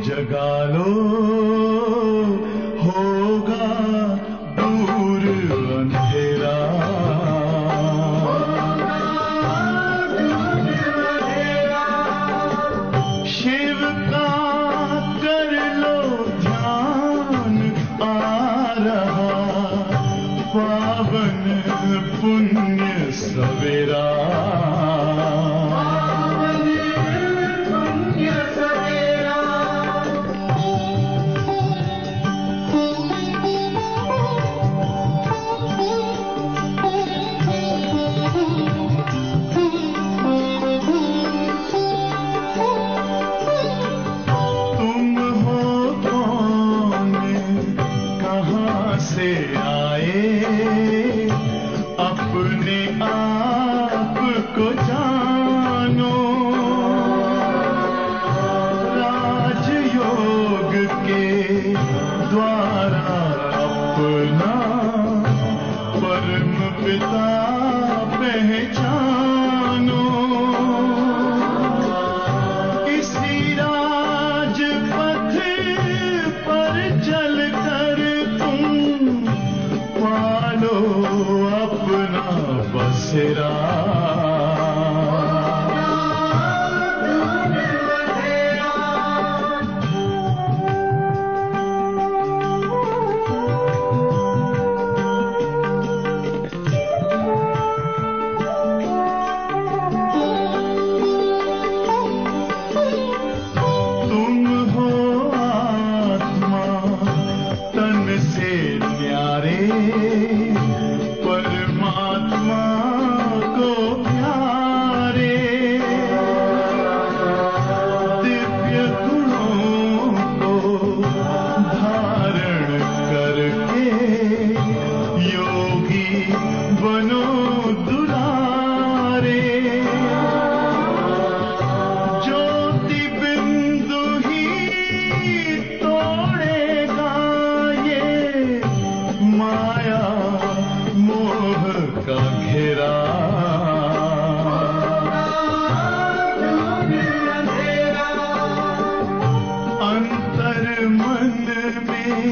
जगा लो, होगा दूर अंधेरा। शिव का कर लो ध्यान, आ रहा पावन पुण्य सवेरा। से आए अपने आप को जानो, राजयोग के द्वारा अपना परम पिता पहचानो। इसी राजपथ पर चलकर पालो अपना बसेरा। तुम हो आत्मा तन से न्यारे, परमात्मा को प्यारे। दिव्य गुणों को धारण करके योगी बनो दुलारे। ज्योति बिंदु ही तोड़ेगा ये माया मोह का घेरा। अंतर मन में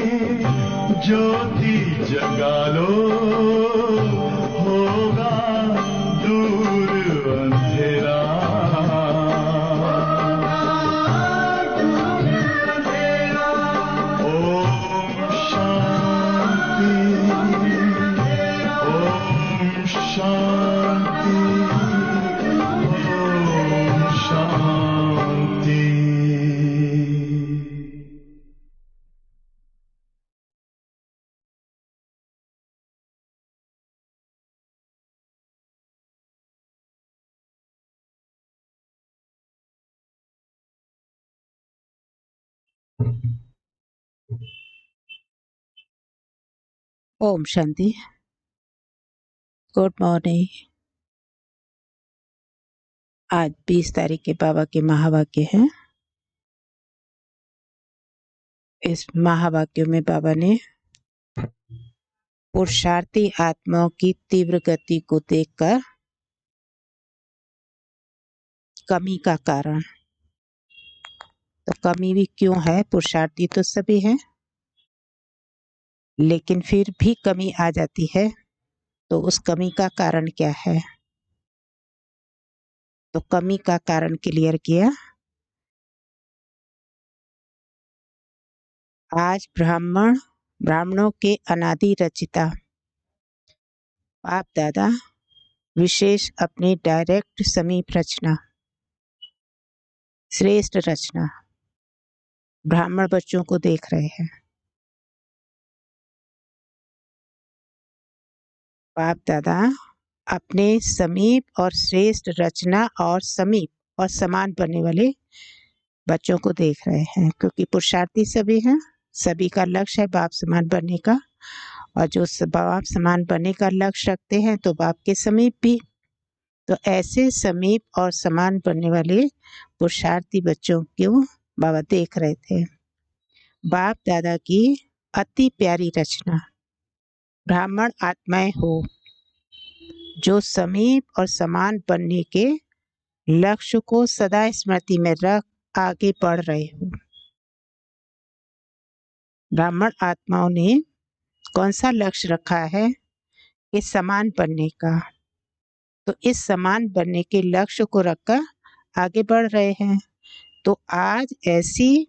ज्योति जगा लो, होगा दूर अंधेरा। ओम शांति, ओम शांति, ओम शांति। ओम शांति। Good morning. आज 20 तारीख के बाबा के महावाक्य हैं। इस महावाक्यों में बाबा ने पुरुषार्थी आत्माओं की तीव्र गति को देखकर कमी का कारण, तो कमी भी क्यों है, पुरुषार्थी तो सभी हैं लेकिन फिर भी कमी आ जाती है, तो उस कमी का कारण क्या है। तो कमी का कारण क्लियर किया। आज ब्राह्मणों के अनादि रचिता बाप दादा विशेष अपनी डायरेक्ट समीप रचना, श्रेष्ठ रचना ब्राह्मण बच्चों को देख रहे हैं। बाप दादा अपने समीप और श्रेष्ठ रचना और समीप और समान बनने वाले बच्चों को देख रहे हैं, क्योंकि पुरुषार्थी सभी हैं, सभी का लक्ष्य है बाप समान बनने का। और जो बाप समान बनने का लक्ष्य रखते हैं तो बाप के समीप भी, तो ऐसे समीप और समान बनने वाले पुरुषार्थी बच्चों को बाबा देख रहे थे। बाप दादा की अति प्यारी रचना ब्राह्मण आत्माएं हो, जो समीप और समान बनने के लक्ष्य को सदा स्मृति में रख आगे बढ़ रहे हो। ब्राह्मण आत्माओं ने कौन सा लक्ष्य रखा है कि समान बनने का, तो इस समान बनने के लक्ष्य को रखकर आगे बढ़ रहे हैं। तो आज ऐसी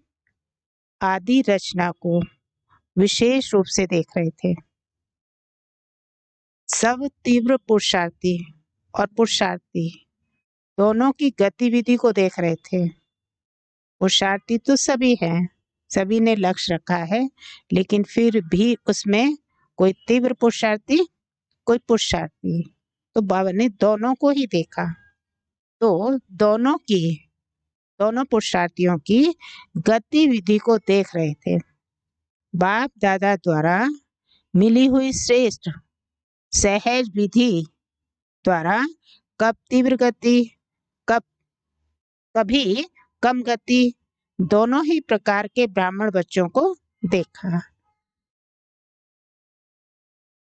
आदि रचना को विशेष रूप से देख रहे थे। सब तीव्र पुरुषार्थी और पुरुषार्थी दोनों की गतिविधि को देख रहे थे। पुरुषार्थी तो सभी हैं, सभी ने लक्ष्य रखा है, लेकिन फिर भी उसमें कोई तीव्र पुरुषार्थी, कोई पुरुषार्थी। तो बाबा ने दोनों को ही देखा। तो दोनों पुरुषार्थियों की गतिविधि को देख रहे थे। बाप दादा द्वारा मिली हुई श्रेष्ठ सहज विधि द्वारा कब तीव्र गति, कभी कम गति, दोनों ही प्रकार के ब्राह्मण बच्चों को देखा।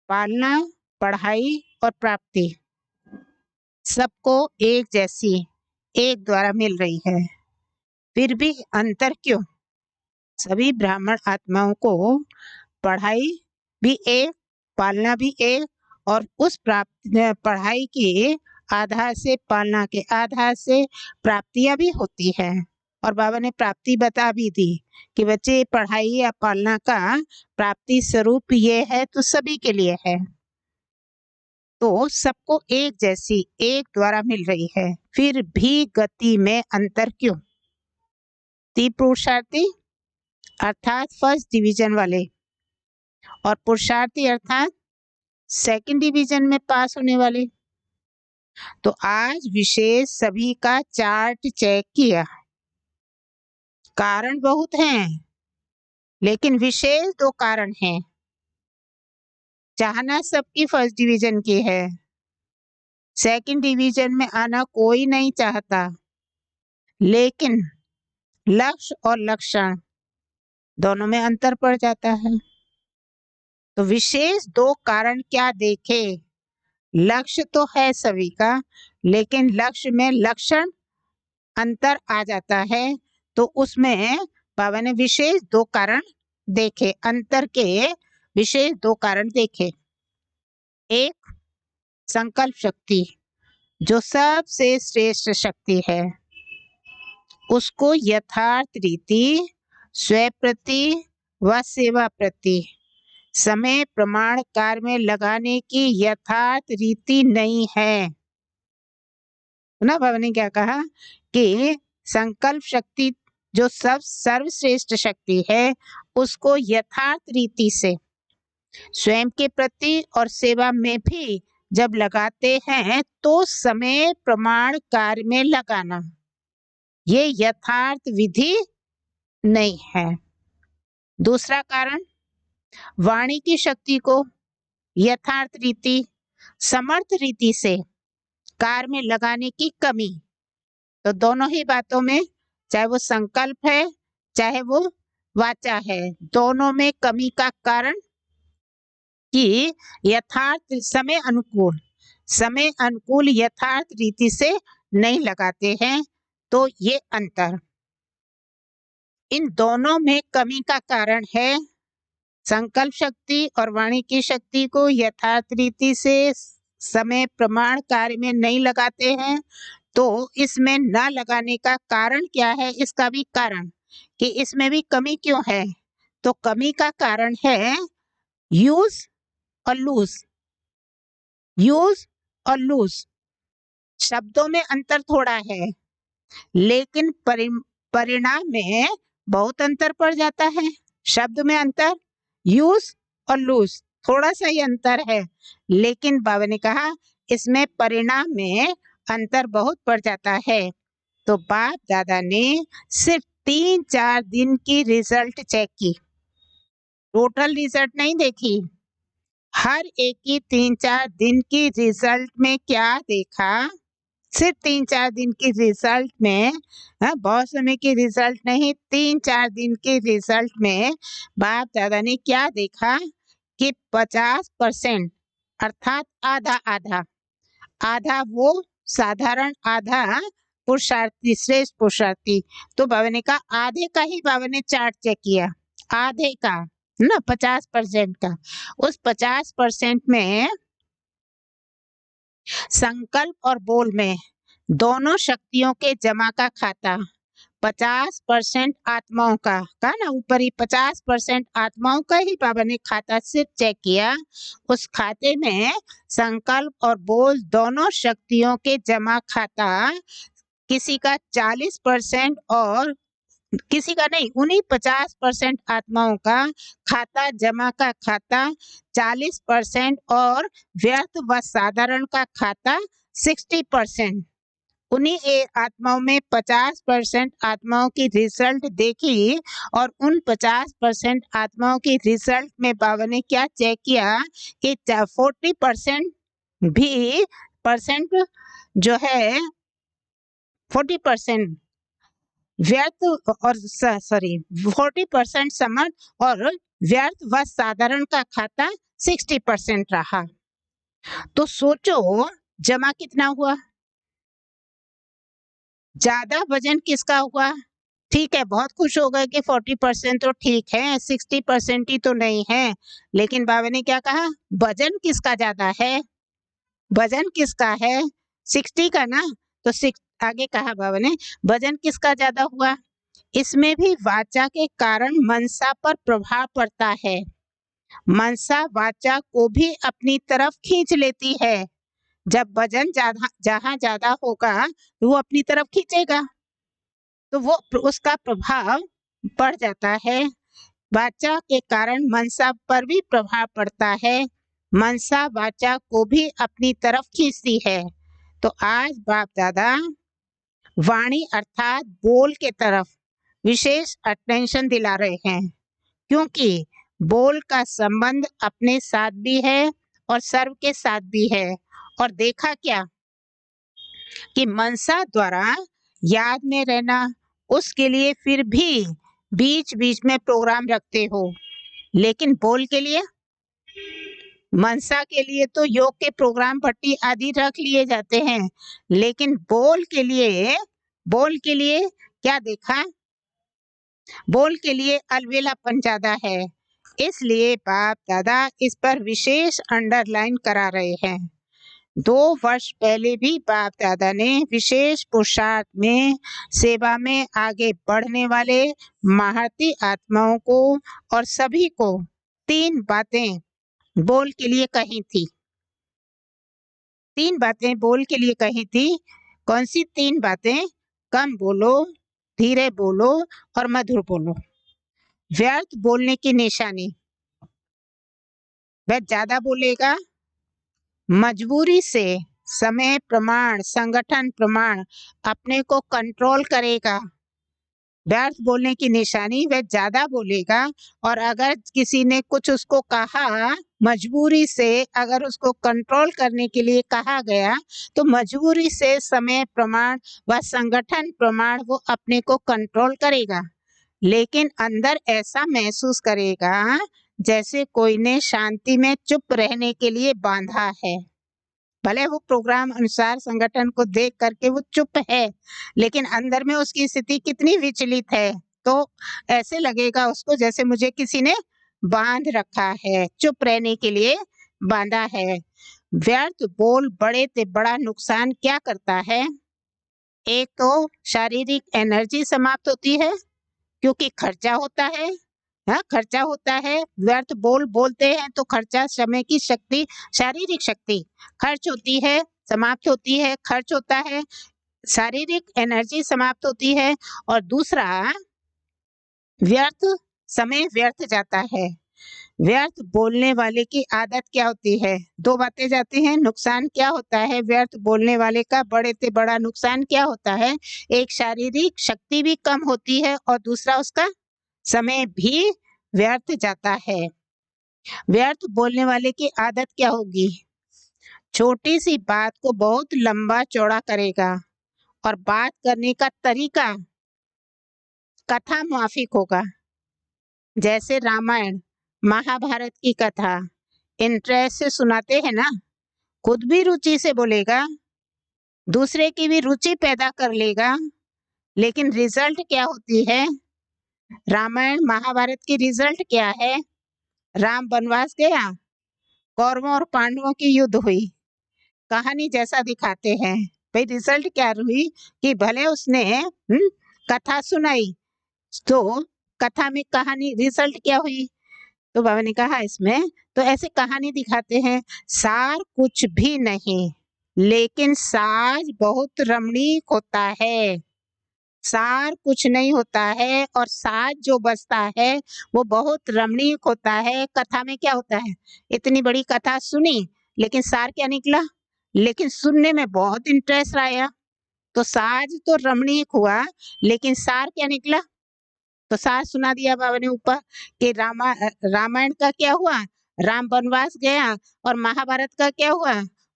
पालना, पढ़ाई और प्राप्ति सबको एक जैसी, एक द्वारा मिल रही है, फिर भी अंतर क्यों? सभी ब्राह्मण आत्माओं को पढ़ाई भी एक, पालना भी एक, और उस पढ़ाई के आधार से, पालना के आधार से प्राप्तियां भी होती है। और बाबा ने प्राप्ति बता भी दी कि बच्चे पढ़ाई या पालना का प्राप्ति स्वरूप ये है, तो सभी के लिए है। तो सबको एक जैसी, एक द्वारा मिल रही है, फिर भी गति में अंतर क्यों? तीव्र पुरुषार्थी अर्थात फर्स्ट डिवीजन वाले और पुरुषार्थी अर्थात सेकंड डिवीजन में पास होने वाले। तो आज विशेष सभी का चार्ट चेक किया। कारण बहुत हैं, लेकिन विशेष 2 कारण हैं। चाहना सबकी फर्स्ट डिवीजन की है, सेकंड डिवीजन में आना कोई नहीं चाहता, लेकिन लक्ष्य और लक्षण दोनों में अंतर पड़ जाता है। तो विशेष 2 कारण क्या देखे? लक्ष्य तो है सभी का, लेकिन लक्ष्य में लक्षण अंतर आ जाता है। तो उसमें बाबा ने विशेष 2 कारण देखे, अंतर के विशेष 2 कारण देखे। एक, संकल्प शक्ति जो सबसे श्रेष्ठ शक्ति है, उसको यथार्थ रीति स्वयं प्रति व सेवा प्रति समय प्रमाण कार्य में लगाने की यथार्थ रीति नहीं है ना। बाबा ने क्या कहा कि संकल्प शक्ति जो सब सर्वश्रेष्ठ शक्ति है, उसको यथार्थ रीति से स्वयं के प्रति और सेवा में भी जब लगाते हैं, तो समय प्रमाण कार्य में लगाना ये यथार्थ विधि नहीं है। दूसरा कारण, वाणी की शक्ति को यथार्थ रीति, समर्थ रीति से कार्य में लगाने की कमी। तो दोनों ही बातों में, चाहे वो संकल्प है चाहे वो वाचा है, दोनों में कमी का कारण कि यथार्थ समय अनुकूल यथार्थ रीति से नहीं लगाते हैं। तो ये अंतर इन दोनों में कमी का कारण है। संकल्प शक्ति और वाणी की शक्ति को यथार्थ रीति से समय प्रमाण कार्य में नहीं लगाते हैं। तो इसमें न लगाने का कारण क्या है? इसका भी कारण कि इसमें भी कमी क्यों है? तो कमी का कारण है यूज और लूज। यूज और लूज शब्दों में अंतर थोड़ा है, लेकिन परिणाम में बहुत अंतर पड़ जाता है। शब्द में अंतर, यूज और लूज थोड़ा सा ही अंतर है, लेकिन बाबा ने कहा इसमें परिणाम में अंतर बहुत पड़ जाता है। तो बाप दादा ने सिर्फ 3-4 दिन की रिजल्ट चेक की, टोटल रिजल्ट नहीं देखी। हर एक की 3-4 दिन की रिजल्ट में क्या देखा? सिर्फ 3-4 दिन की रिजल्ट में, बहुत समय की रिजल्ट नहीं, 3-4 दिन के रिजल्ट में बाप दादा ने क्या देखा कि 50% अर्थात आधा वो साधारण, आधा पुरुषार्थी, श्रेष्ठ पुरुषार्थी। तो बाबा ने कहा आधे का ही बाबा ने चार्ट चेक किया, आधे का, ना 50% का, उस 50% में संकल्प और बोल में दोनों शक्तियों के जमा का खाता 50% आत्माओं का, कहा ना ऊपर ही 50% आत्माओं का ही बाबा ने खाता सिर्फ चेक किया। उस खाते में संकल्प और बोल दोनों शक्तियों के जमा खाता किसी का 40% और किसी का नहीं, उन्हीं 50% आत्माओं का खाता जमा का खाता 40% और व्यर्थ व साधारण का खाता 60%। उन्हीं आत्माओं में 50% आत्माओं की रिजल्ट देखी और उन 50% आत्माओं की रिजल्ट में बाबा ने क्या चेक किया कि 40% भी परसेंट जो है 40% व्यर्थ और 40% समर्थ और व्यर्थ व साधारण का खाता 60% रहा। तो सोचो जमा कितना हुआ, ज्यादा वजन किसका हुआ? ठीक है, बहुत खुश हो गए कि 40% तो ठीक है, 60% ही तो नहीं है। लेकिन बाबा ने क्या कहा, वजन किसका ज्यादा है? वजन किसका है? 60 का ना। तो आगे कहा बाबा ने वजन किसका ज्यादा हुआ? इसमें भी वाचा के कारण मनसा पर प्रभाव पड़ता है। मनसा वाचा को भी अपनी तरफ खींच लेती है। जब वजन जहाँ ज्यादा होगा तो वो अपनी तरफ खींचेगा, तो वो उसका प्रभाव बढ़ जाता है। वाचा के कारण मनसा पर भी प्रभाव पड़ता है। मनसा वाचा को भी अपनी तरफ खींचती है। तो आज बाप दादा वाणी अर्थात बोल के तरफ विशेष अटेंशन दिला रहे हैं, क्योंकि बोल का संबंध अपने साथ भी है और सर्व के साथ भी है। और देखा क्या कि मनसा द्वारा याद में रहना, उसके लिए फिर भी बीच बीच में प्रोग्राम रखते हो, लेकिन बोल के लिए, मनसा के लिए तो योग के प्रोग्राम पट्टी आदि रख लिए जाते हैं, लेकिन बोल के लिए क्या देखा? बोल के लिए अलवेलापन ज्यादा है। इसलिए बाप दादा इस पर विशेष अंडरलाइन करा रहे हैं। 2 वर्ष पहले भी बाप दादा ने विशेष पुरुषार्थ में सेवा में आगे बढ़ने वाले महारथी आत्माओं को और सभी को 3 बातें बोल के लिए कही थी। 3 बातें बोल के लिए कही थी। कौन सी 3 बातें? कम बोलो, धीरे बोलो और मधुर बोलो। व्यर्थ बोलने की निशानी, वह ज्यादा बोलेगा, मजबूरी से समय प्रमाण, संगठन प्रमाण अपने को कंट्रोल करेगा। व्यर्थ बोलने की निशानी, वह ज्यादा बोलेगा और अगर किसी ने कुछ उसको कहा मजबूरी से, अगर उसको कंट्रोल करने के लिए कहा गया तो मजबूरी से समय प्रमाण व संगठन प्रमाण वो अपने को कंट्रोल करेगा, लेकिन अंदर ऐसा महसूस करेगा जैसे कोई ने शांति में चुप रहने के लिए बांधा है। भले वो प्रोग्राम अनुसार संगठन को देख करके वो चुप है, लेकिन अंदर में उसकी स्थिति कितनी विचलित है, तो ऐसे लगेगा उसको जैसे मुझे किसी ने बांध रखा है, चुप रहने के लिए बांधा है। व्यर्थ बोल बड़े से बड़ा नुकसान क्या करता है? एक तो शारीरिक एनर्जी समाप्त होती है, क्योंकि खर्चा होता है। हाँ, खर्चा होता है। व्यर्थ बोल बोलते हैं तो खर्चा, समय की शक्ति, शारीरिक शक्ति खर्च होती है, समाप्त होती है, खर्च होता है, शारीरिक एनर्जी समाप्त होती है। और दूसरा, व्यर्थ समय व्यर्थ जाता है। व्यर्थ बोलने वाले की आदत क्या होती है? 2 बातें जाती हैं। नुकसान क्या होता है व्यर्थ बोलने वाले का? बड़े से बड़ा नुकसान क्या होता है? एक, शारीरिक शक्ति भी कम होती है और दूसरा उसका समय भी व्यर्थ जाता है। व्यर्थ बोलने वाले की आदत क्या होगी? छोटी सी बात को बहुत लंबा चौड़ा करेगा और बात करने का तरीका कथा माफिक होगा। जैसे रामायण महाभारत की कथा इंटरेस्ट से सुनाते हैं ना, खुद भी रुचि से बोलेगा, दूसरे की भी रुचि पैदा कर लेगा, लेकिन रिजल्ट क्या होती है? रामायण महाभारत की रिजल्ट क्या है? राम वनवास गया, कौरवों और पांडवों की युद्ध हुई, कहानी जैसा दिखाते हैं। भाई रिजल्ट क्या हुई कि भले उसने कथा सुनाई, तो कथा में कहानी रिजल्ट क्या हुई? तो बाबा ने कहा इसमें तो ऐसे कहानी दिखाते हैं, सार कुछ भी नहीं, लेकिन साज बहुत रमणीक होता है। सार कुछ नहीं होता है और साज जो बजता है वो बहुत रमणीक होता है। कथा में क्या होता है, इतनी बड़ी कथा सुनी लेकिन सार क्या निकला? लेकिन सुनने में बहुत इंटरेस्ट आया, तो साज तो रमणीक हुआ लेकिन सार क्या निकला? तो सार सुना दिया बाबा ने ऊपर कि रामायण का क्या हुआ, राम वनवास गया, और महाभारत का क्या हुआ,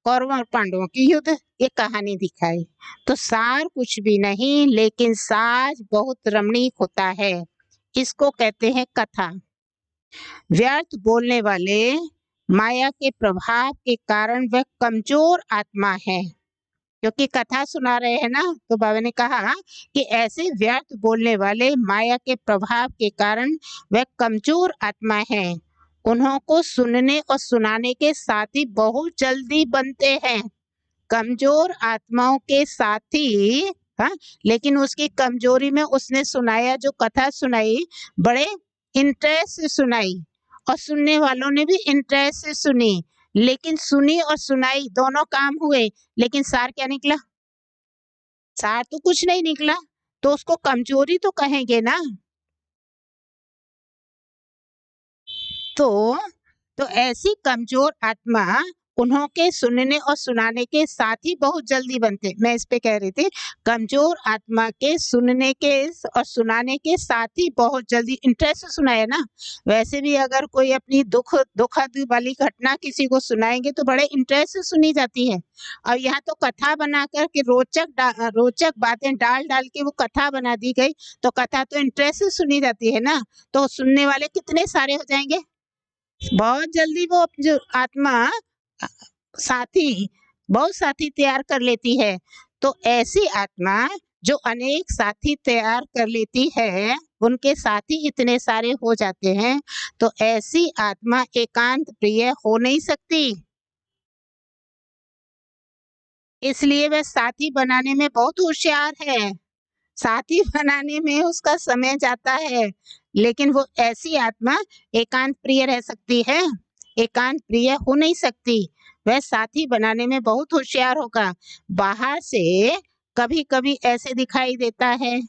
कौरवों और पांडवों की युद्ध, ये कहानी दिखाई। तो सार कुछ भी नहीं लेकिन साज बहुत रमणीक होता है, इसको कहते हैं कथा। व्यर्थ बोलने वाले माया के प्रभाव के कारण वह कमजोर आत्मा है। क्योंकि कथा सुना रहे हैं ना, तो बाबा ने कहा कि ऐसे व्यर्थ बोलने वाले माया के प्रभाव के कारण वह कमजोर आत्मा है। उन्हों को सुनने और सुनाने के साथी बहुत जल्दी बनते हैं। कमजोर आत्माओं के साथी, हाँ, लेकिन उसकी कमजोरी में उसने सुनाया, जो कथा सुनाई बड़े इंटरेस्ट से सुनाई, और सुनने वालों ने भी इंटरेस्ट से सुनी, लेकिन सुनी और सुनाई दोनों काम हुए, लेकिन सार क्या निकला? सार तो कुछ नहीं निकला, तो उसको कमजोरी तो कहेंगे ना। तो ऐसी कमजोर आत्मा उन्हों के सुनने और सुनाने के साथ ही बहुत जल्दी बनते। मैं इस पे कह रही थी, कमजोर आत्मा के सुनने के और सुनाने के साथ ही बहुत जल्दी इंटरेस्ट सुनाए ना। वैसे भी अगर कोई अपनी दुखद वाली घटना किसी को सुनाएंगे तो बड़े इंटरेस्ट से सुनी जाती है। और यहाँ तो कथा बना कर के रोचक बातें डाल डाल के वो कथा बना दी गई, तो कथा तो इंटरेस्ट से सुनी जाती है ना, तो सुनने वाले कितने सारे हो जाएंगे, बहुत जल्दी वो जो आत्मा साथी बहुत साथी तैयार कर लेती है। तो ऐसी आत्मा जो अनेक साथी तैयार कर लेती है, उनके साथी इतने सारे हो जाते हैं, तो ऐसी आत्मा एकांत प्रिय हो नहीं सकती। इसलिए वह साथी बनाने में बहुत होशियार है। साथी बनाने में उसका समय जाता है, लेकिन वो ऐसी आत्मा एकांत प्रिय रह सकती है, एकांत प्रिय हो नहीं सकती। वह साथी बनाने में बहुत होशियार होगा। बाहर से कभी कभी ऐसे दिखाई देता है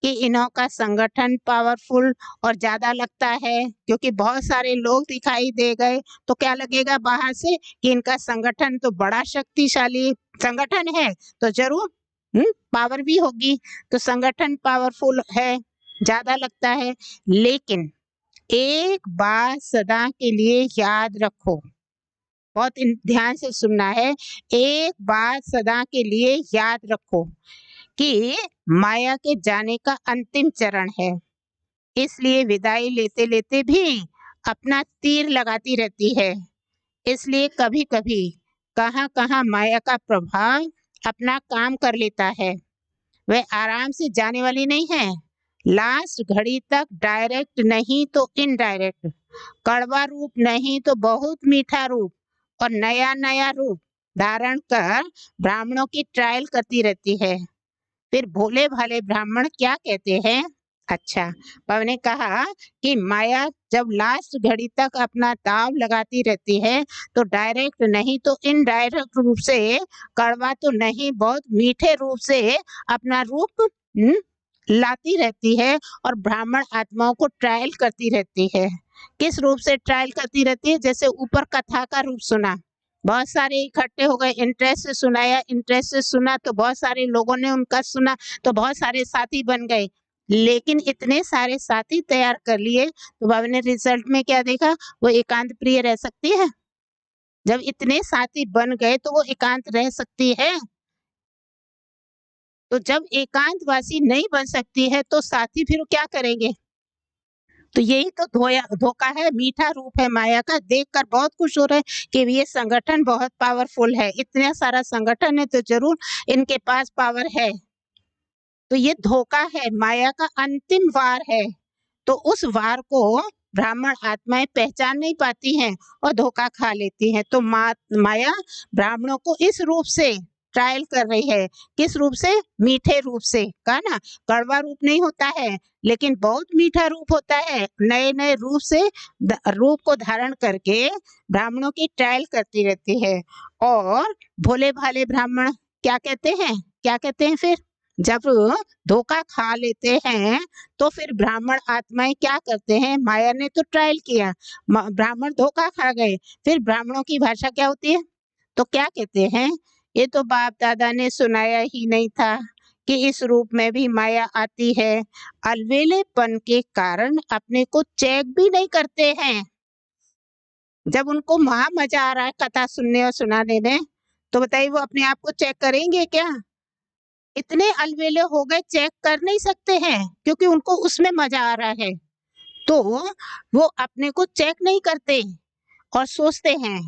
कि इन्हों का संगठन पावरफुल और ज्यादा लगता है, क्योंकि बहुत सारे लोग दिखाई दे गए, तो क्या लगेगा बाहर से कि इनका संगठन तो बड़ा शक्तिशाली संगठन है, तो जरूर पावर भी होगी, तो संगठन पावरफुल है, ज्यादा लगता है। लेकिन एक बात सदा के लिए याद रखो, बहुत ध्यान से सुनना है, एक बात सदा के लिए याद रखो कि माया के जाने का अंतिम चरण है। इसलिए विदाई लेते लेते भी अपना तीर लगाती रहती है। इसलिए कभी कभी कहाँ कहाँ माया का प्रभाव अपना काम कर लेता है। वह आराम से जाने वाली नहीं है, लास्ट घड़ी तक डायरेक्ट नहीं तो इनडायरेक्ट, कड़वा रूप नहीं तो बहुत मीठा रूप और नया नया रूप धारण कर ब्राह्मणों की ट्रायल करती रहती है। फिर भोले भाले ब्राह्मण क्या कहते हैं? अच्छा, बाबा ने कहा कि माया जब लास्ट घड़ी तक अपना दाव लगाती रहती है, तो डायरेक्ट नहीं तो इनडायरेक्ट रूप से, कड़वा तो नहीं बहुत मीठे रूप से अपना रूप लाती रहती है, और ब्राह्मण आत्माओं को ट्रायल करती रहती है। किस रूप से ट्रायल करती रहती है? जैसे ऊपर कथा का रूप सुना, बहुत सारे इकट्ठे हो गए, इंटरेस्ट से सुनाया, इंटरेस्ट से सुना तो बहुत सारे लोगों ने उनका सुना, तो बहुत सारे साथी बन गए। लेकिन इतने सारे साथी तैयार कर लिए, तो बाबा ने रिजल्ट में क्या देखा? वो एकांत प्रिय रह सकती है? जब इतने साथी बन गए तो वो एकांत रह सकती है? तो जब एकांतवासी नहीं बन सकती है तो साथी फिर क्या करेंगे? तो यही तो धोखा है, मीठा रूप है माया का। देखकर बहुत खुश हो रहे हैं कि ये संगठन बहुत पावरफुल है, इतना सारा संगठन है तो जरूर इनके पास पावर है। तो ये धोखा है, माया का अंतिम वार है। तो उस वार को ब्राह्मण आत्माएं पहचान नहीं पाती हैं और धोखा खा लेती हैं। तो माया ब्राह्मणों को इस रूप से ट्रायल कर रही है। किस रूप से? मीठे रूप से। कहा ना, कड़वा रूप नहीं होता है लेकिन बहुत मीठा रूप होता है। नए नए रूप से रूप को धारण करके ब्राह्मणों की ट्रायल करती रहती है। और भोले भाले ब्राह्मण क्या कहते हैं? क्या कहते हैं फिर? जब धोखा खा लेते हैं तो फिर ब्राह्मण आत्माएं क्या करते हैं? माया ने तो ट्रायल किया, ब्राह्मण धोखा खा गए, फिर ब्राह्मणों की भाषा क्या होती है? तो क्या कहते हैं? ये तो बाप दादा ने सुनाया ही नहीं था कि इस रूप में भी माया आती है। अलवेलेपन के कारण अपने को चेक भी नहीं करते हैं। जब उनको महा मजा आ रहा है कथा सुनने और सुनाने में, तो बताइए वो अपने आप को चेक करेंगे क्या? इतने अलवेले हो गए, चेक कर नहीं सकते हैं क्योंकि उनको उसमें मजा आ रहा है। तो वो अपने को चेक नहीं करते और सोचते हैं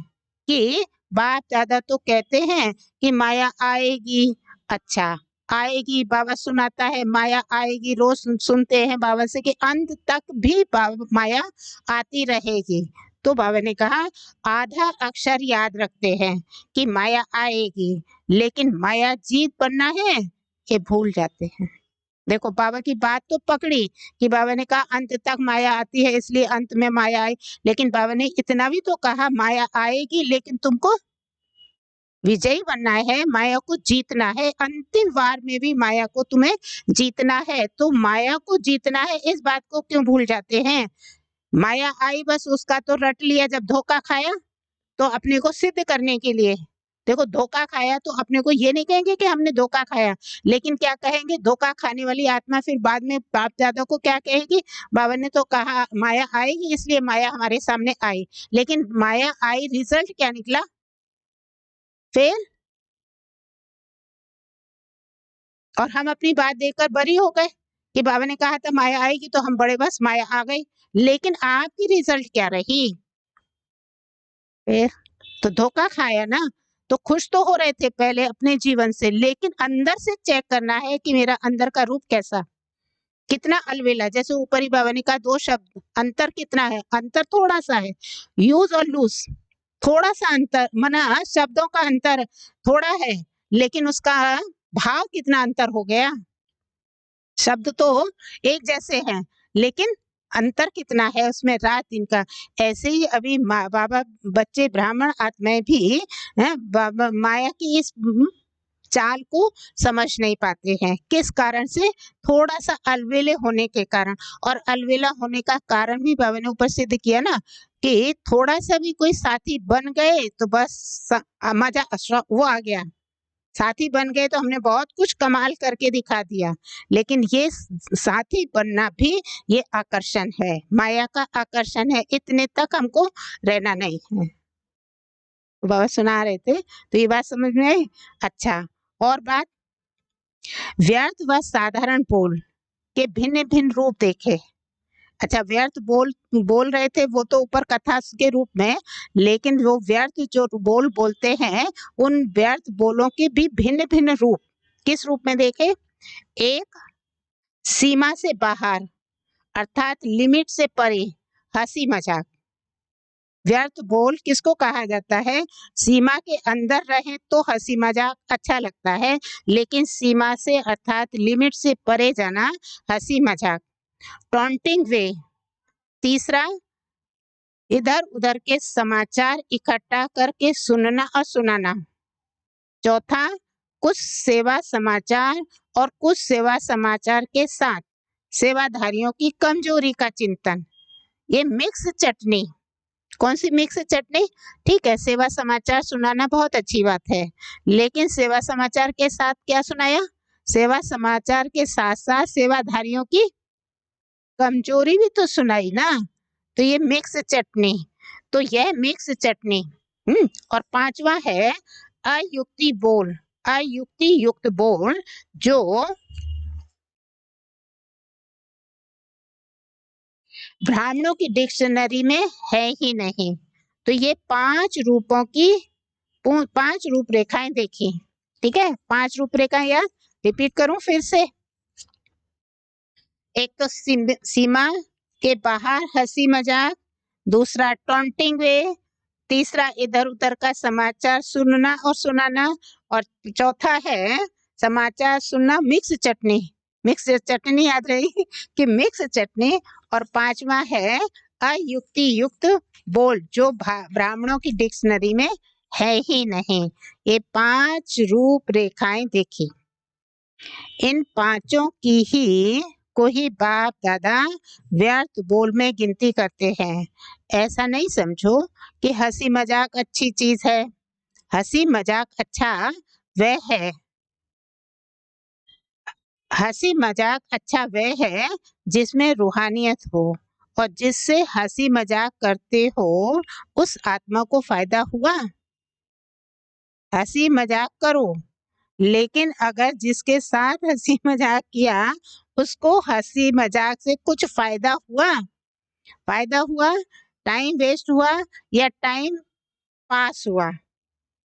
कि बाप दादा तो कहते हैं कि माया आएगी। अच्छा, आएगी, बाबा सुनाता है माया आएगी, रोज सुनते हैं बाबा से कि अंत तक भी माया आती रहेगी। तो बाबा ने कहा आधा अक्षर याद रखते हैं कि माया आएगी, लेकिन माया जीत बनना है ये भूल जाते हैं। देखो बाबा की बात तो पकड़ी कि बाबा ने कहा अंत तक माया आती है इसलिए अंत में माया आई, लेकिन बाबा ने इतना भी तो कहा माया आएगी लेकिन तुमको विजयी बनना है, माया को जीतना है। अंतिम वार में भी माया को तुम्हें जीतना है। तो माया को जीतना है, इस बात को क्यों भूल जाते हैं? माया आई बस उसका तो रट लिया। जब धोखा खाया तो अपने को सिद्ध करने के लिए, देखो धोखा खाया तो अपने को ये नहीं कहेंगे कि हमने धोखा खाया, लेकिन क्या कहेंगे? धोखा खाने वाली आत्मा फिर बाद में बाप दादा को क्या कहेगी? बाबा ने तो कहा माया आएगी इसलिए माया हमारे सामने आई, लेकिन माया आई, रिजल्ट क्या निकला? फिर और हम अपनी बात देखकर बरी हो गए कि बाबा ने कहा था माया आएगी तो हम बड़े बस माया आ गई, लेकिन आपकी रिजल्ट क्या रही? फिर तो धोखा खाया ना, तो खुश तो हो रहे थे पहले अपने जीवन से, लेकिन अंदर से चेक करना है कि मेरा अंदर का रूप कैसा, कितना अलवेला। जैसे ऊपर ही बाबा ने कहा दो शब्द, अंतर कितना है? अंतर थोड़ा सा है, यूज और लूज, थोड़ा सा अंतर, मना शब्दों का अंतर थोड़ा है, लेकिन उसका भाव कितना अंतर हो गया। शब्द तो एक जैसे हैं लेकिन अंतर कितना है उसमें, रात दिन का। ऐसे ही अभी बाबा बच्चे ब्राह्मण आत्माएं भी माया की इस चाल को समझ नहीं पाते हैं। किस कारण से? थोड़ा सा अलवेले होने के कारण। और अलवेला होने का कारण भी बाबा ने ऊपर सिद्ध किया ना कि थोड़ा सा भी कोई साथी बन गए तो बस मजा वो आ गया। साथी बन गए तो हमने बहुत कुछ कमाल करके दिखा दिया, लेकिन ये साथी बनना भी ये आकर्षण है, माया का आकर्षण है। इतने तक हमको रहना नहीं है। बाबा सुना रहे थे तो ये बात समझ में आई। अच्छा, और बात, व्यर्थ व साधारण बोल के भिन्न भिन्न रूप देखे। अच्छा, व्यर्थ बोल रहे थे वो तो ऊपर कथा के रूप में, लेकिन वो व्यर्थ जो बोलते हैं उन व्यर्थ बोलों के भी भिन्न भिन्न रूप। किस रूप में देखे? एक, सीमा से बाहर अर्थात लिमिट से परे हंसी मजाक। व्यर्थ बोल किसको कहा जाता है? सीमा के अंदर रहे तो हंसी मजाक अच्छा लगता है, लेकिन सीमा से अर्थात लिमिट से परे जाना हंसी मजाक। टॉन्टिंग वे। तीसरा, इधर उधर के समाचार इकट्ठा करके सुनना और सुनाना। चौथा, कुछ सेवा समाचार और कुछ सेवा समाचार के साथ सेवाधारियों की कमजोरी का चिंतन। ये मिक्स चटनी। कौन सी मिक्स चटनी? ठीक है, सेवा समाचार सुनाना बहुत अच्छी बात है, लेकिन सेवा समाचार के साथ क्या सुनाया? सेवा समाचार के साथ साथ सेवाधारियों की कमजोरी भी तो सुनाई ना। तो ये मिक्स चटनी। तो यह मिक्स चटनी। और पांचवा है अयुक्ति बोल। अयुक्ति युक्त बोल जो ब्राह्मणों की डिक्शनरी में है ही नहीं। तो ये 5 रूपों की 5 रूपरेखाएं देखी। ठीक है, 5 रूपरेखाएं याद रिपीट करूं फिर से। एक तो सीमा के बाहर हंसी मजाक, दूसरा टॉन्टिंग वे, तीसरा इधर उधर का समाचार सुनना और सुनाना, और चौथा है समाचार सुनना मिक्स चटनी। मिक्स चटनी याद रही कि मिक्स चटनी। और पांचवा है अयुक्ति युक्त बोल, जो ब्राह्मणों की डिक्शनरी में है ही नहीं। ये 5 रूपरेखाएं देखी, इन पांचों की ही को ही बाप दादा व्यर्थ बोल में गिनती करते हैं। ऐसा नहीं समझो कि हंसी मजाक अच्छी चीज है। हंसी मजाक अच्छा वह है, हंसी मजाक अच्छा वह है जिसमें रूहानियत हो, और जिससे हंसी मजाक करते हो उस आत्मा को फायदा हुआ। हंसी मजाक करो, लेकिन अगर जिसके साथ हंसी मजाक किया उसको हंसी मजाक से कुछ फायदा हुआ, टाइम वेस्ट हुआ या टाइम पास हुआ,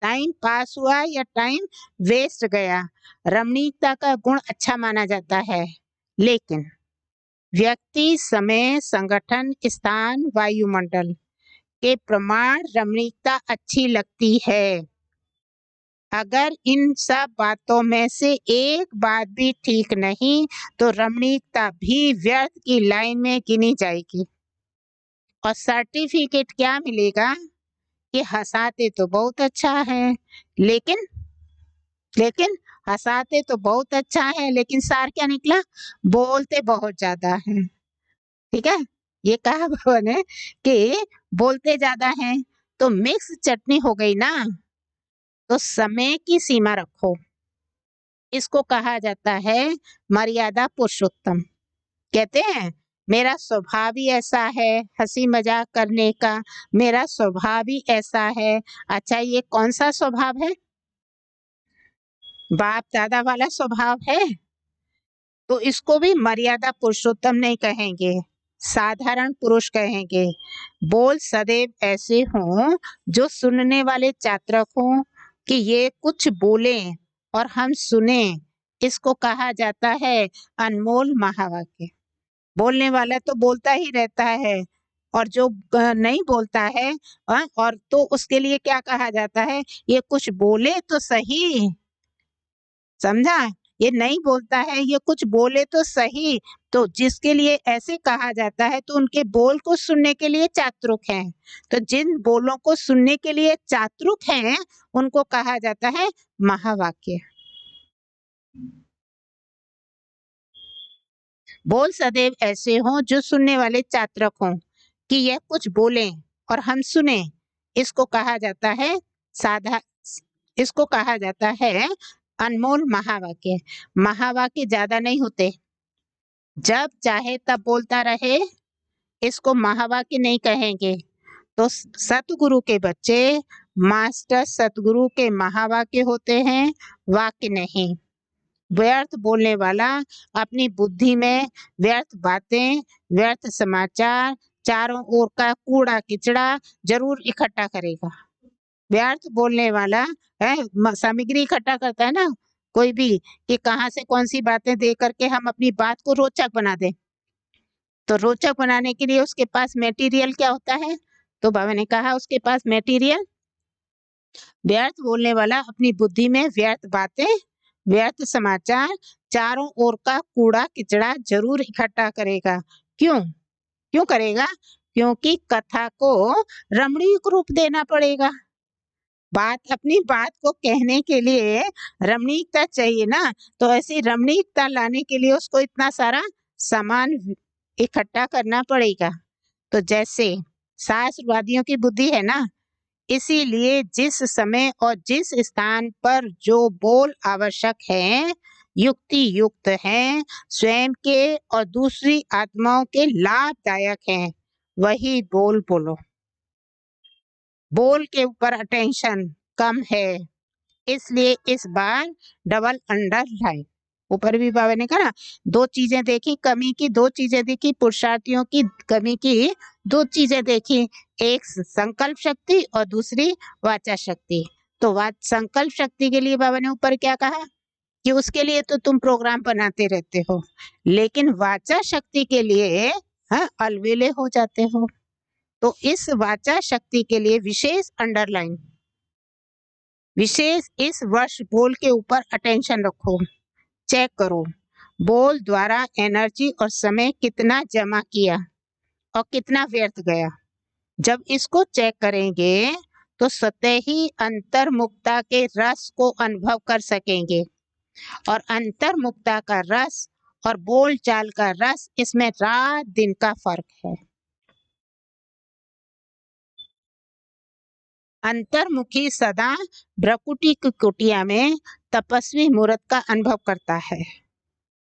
टाइम पास हुआ या टाइम वेस्ट गया, रमणीकता का गुण अच्छा माना जाता है। लेकिन व्यक्ति, समय, संगठन, स्थान, वायुमंडल के प्रमाण रमणीकता अच्छी लगती है। अगर इन सब बातों में से एक बात भी ठीक नहीं तो रमणीकता भी व्यर्थ की लाइन में गिनी जाएगी, और सर्टिफिकेट क्या मिलेगा कि हंसाते तो बहुत अच्छा है, लेकिन हंसाते तो बहुत अच्छा है, लेकिन सार क्या निकला, बोलते बहुत ज्यादा है। ठीक है, ये कहा बाबा ने कि बोलते ज्यादा हैं, तो मिक्स चटनी हो गई ना। तो समय की सीमा रखो, इसको कहा जाता है मर्यादा पुरुषोत्तम। कहते हैं मेरा स्वभाव ही ऐसा है हंसी मजाक करने का, मेरा स्वभाव ही ऐसा है। अच्छा, ये कौन सा स्वभाव है? बाप दादा वाला स्वभाव है, तो इसको भी मर्यादा पुरुषोत्तम नहीं कहेंगे, साधारण पुरुष कहेंगे। बोल सदैव ऐसे हों जो सुनने वाले चातक हों कि ये कुछ बोले और हम सुने, इसको कहा जाता है अनमोल महावाक्य। बोलने वाला तो बोलता ही रहता है, और जो नहीं बोलता है और तो उसके लिए क्या कहा जाता है, ये कुछ बोले तो सही। समझा? ये नहीं बोलता है, ये कुछ बोले तो सही। तो जिसके लिए ऐसे कहा जाता है तो उनके बोल को सुनने के लिए चातुक हैं। तो जिन बोलों को सुनने के लिए चातुक हैं उनको कहा जाता है महावाक्य। बोल सदैव ऐसे हों जो सुनने वाले चातुक हों कि यह कुछ बोले और हम सुने, इसको कहा जाता है इसको कहा जाता है अनमोल महावाक्य। महावाक्य ज्यादा नहीं होते, जब चाहे तब बोलता रहे, इसको महावाक्य नहीं कहेंगे। तो सतगुरु के बच्चे मास्टर सतगुरु के महावाक्य होते हैं, वाक्य नहीं। व्यर्थ बोलने वाला अपनी बुद्धि में व्यर्थ बातें, व्यर्थ समाचार, चारों ओर का कूड़ा किचड़ा जरूर इकट्ठा करेगा। व्यर्थ बोलने वाला है सामग्री इकट्ठा करता है ना कोई भी, कि कहाँ से कौन सी बातें दे करके हम अपनी बात को रोचक बना दें। तो रोचक बनाने के लिए उसके पास मटेरियल क्या होता है, तो बाबा ने कहा उसके पास मटेरियल। व्यर्थ बोलने वाला अपनी बुद्धि में व्यर्थ बातें, व्यर्थ समाचार, चारों ओर का कूड़ा किचड़ा जरूर इकट्ठा करेगा। क्यों करेगा? क्योंकि कथा को रमणीक रूप देना पड़ेगा। अपनी बात को कहने के लिए रमणीकता चाहिए ना, तो ऐसी रमणीकता लाने के लिए उसको इतना सारा सामान इकट्ठा करना पड़ेगा। तो जैसे शास्त्रवादियों की बुद्धि है ना, इसीलिए जिस समय और जिस स्थान पर जो बोल आवश्यक है, युक्ति युक्त है, स्वयं के और दूसरी आत्माओं के लाभदायक हैं, वही बोल बोलो। बोल के ऊपर अटेंशन कम है, इसलिए इस बार डबल अंडरलाइन। ऊपर भी बाबा ने कहा ना, 2 चीजें देखी कमी की, 2 चीजें देखी पुरुषार्थियों की कमी की, 2 चीजें देखी, एक संकल्प शक्ति और दूसरी वाचा शक्ति। तो संकल्प शक्ति के लिए बाबा ने ऊपर क्या कहा कि उसके लिए तो तुम प्रोग्राम बनाते रहते हो, लेकिन वाचा शक्ति के लिए हाँ, अलवेले हो जाते हो। तो इस वाचा शक्ति के लिए विशेष अंडरलाइन, विशेष इस वर्ष बोल के ऊपर अटेंशन रखो, चेक करो बोल द्वारा एनर्जी और समय कितना जमा किया और कितना व्यर्थ गया। जब इसको चेक करेंगे तो स्वतः ही अंतर्मुक्ता के रस को अनुभव कर सकेंगे। और अंतर्मुक्ता का रस और बोल चाल का रस, इसमें रात दिन का फर्क है। अंतर्मुखी सदा भ्रकुटी की कुटिया में तपस्वी मूर्त का अनुभव करता है।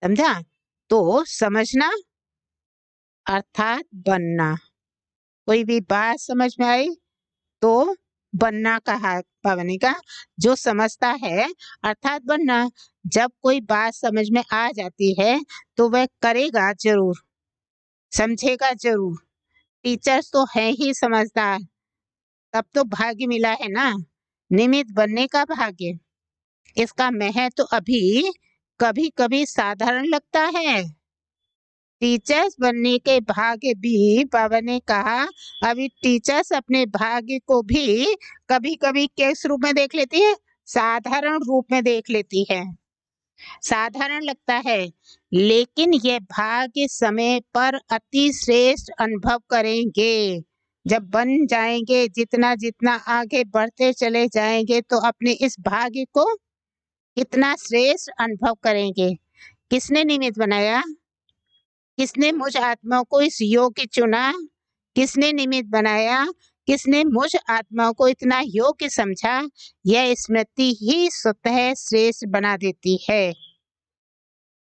समझा? तो समझना अर्थात बनना। कोई भी बात समझ में आई तो बनना कहा पावनी का, जो समझता है अर्थात बनना। जब कोई बात समझ में आ जाती है तो वह करेगा जरूर, समझेगा जरूर। टीचर्स तो है ही समझदार, तब तो भाग्य मिला है ना, निमित्त बनने का भाग्य। इसका महत्व तो अभी कभी कभी साधारण लगता है। टीचर्स बनने के भाग्य भी, बाबा ने कहा, अभी टीचर्स अपने भाग्य को भी कभी कभी किस रूप में देख लेती है? साधारण रूप में देख लेती है। साधारण लगता है, लेकिन यह भाग्य समय पर अति श्रेष्ठ अनुभव करेंगे। जब बन जाएंगे, जितना जितना आगे बढ़ते चले जाएंगे तो अपने इस भाग्य को कितना श्रेष्ठ अनुभव करेंगे। किसने निमित्त बनाया? किसने मुझ आत्मा को इस योग्य चुना? किसने निमित्त बनाया? किसने मुझ आत्मा को इतना योग्य समझा? यह स्मृति ही स्वतः श्रेष्ठ बना देती है।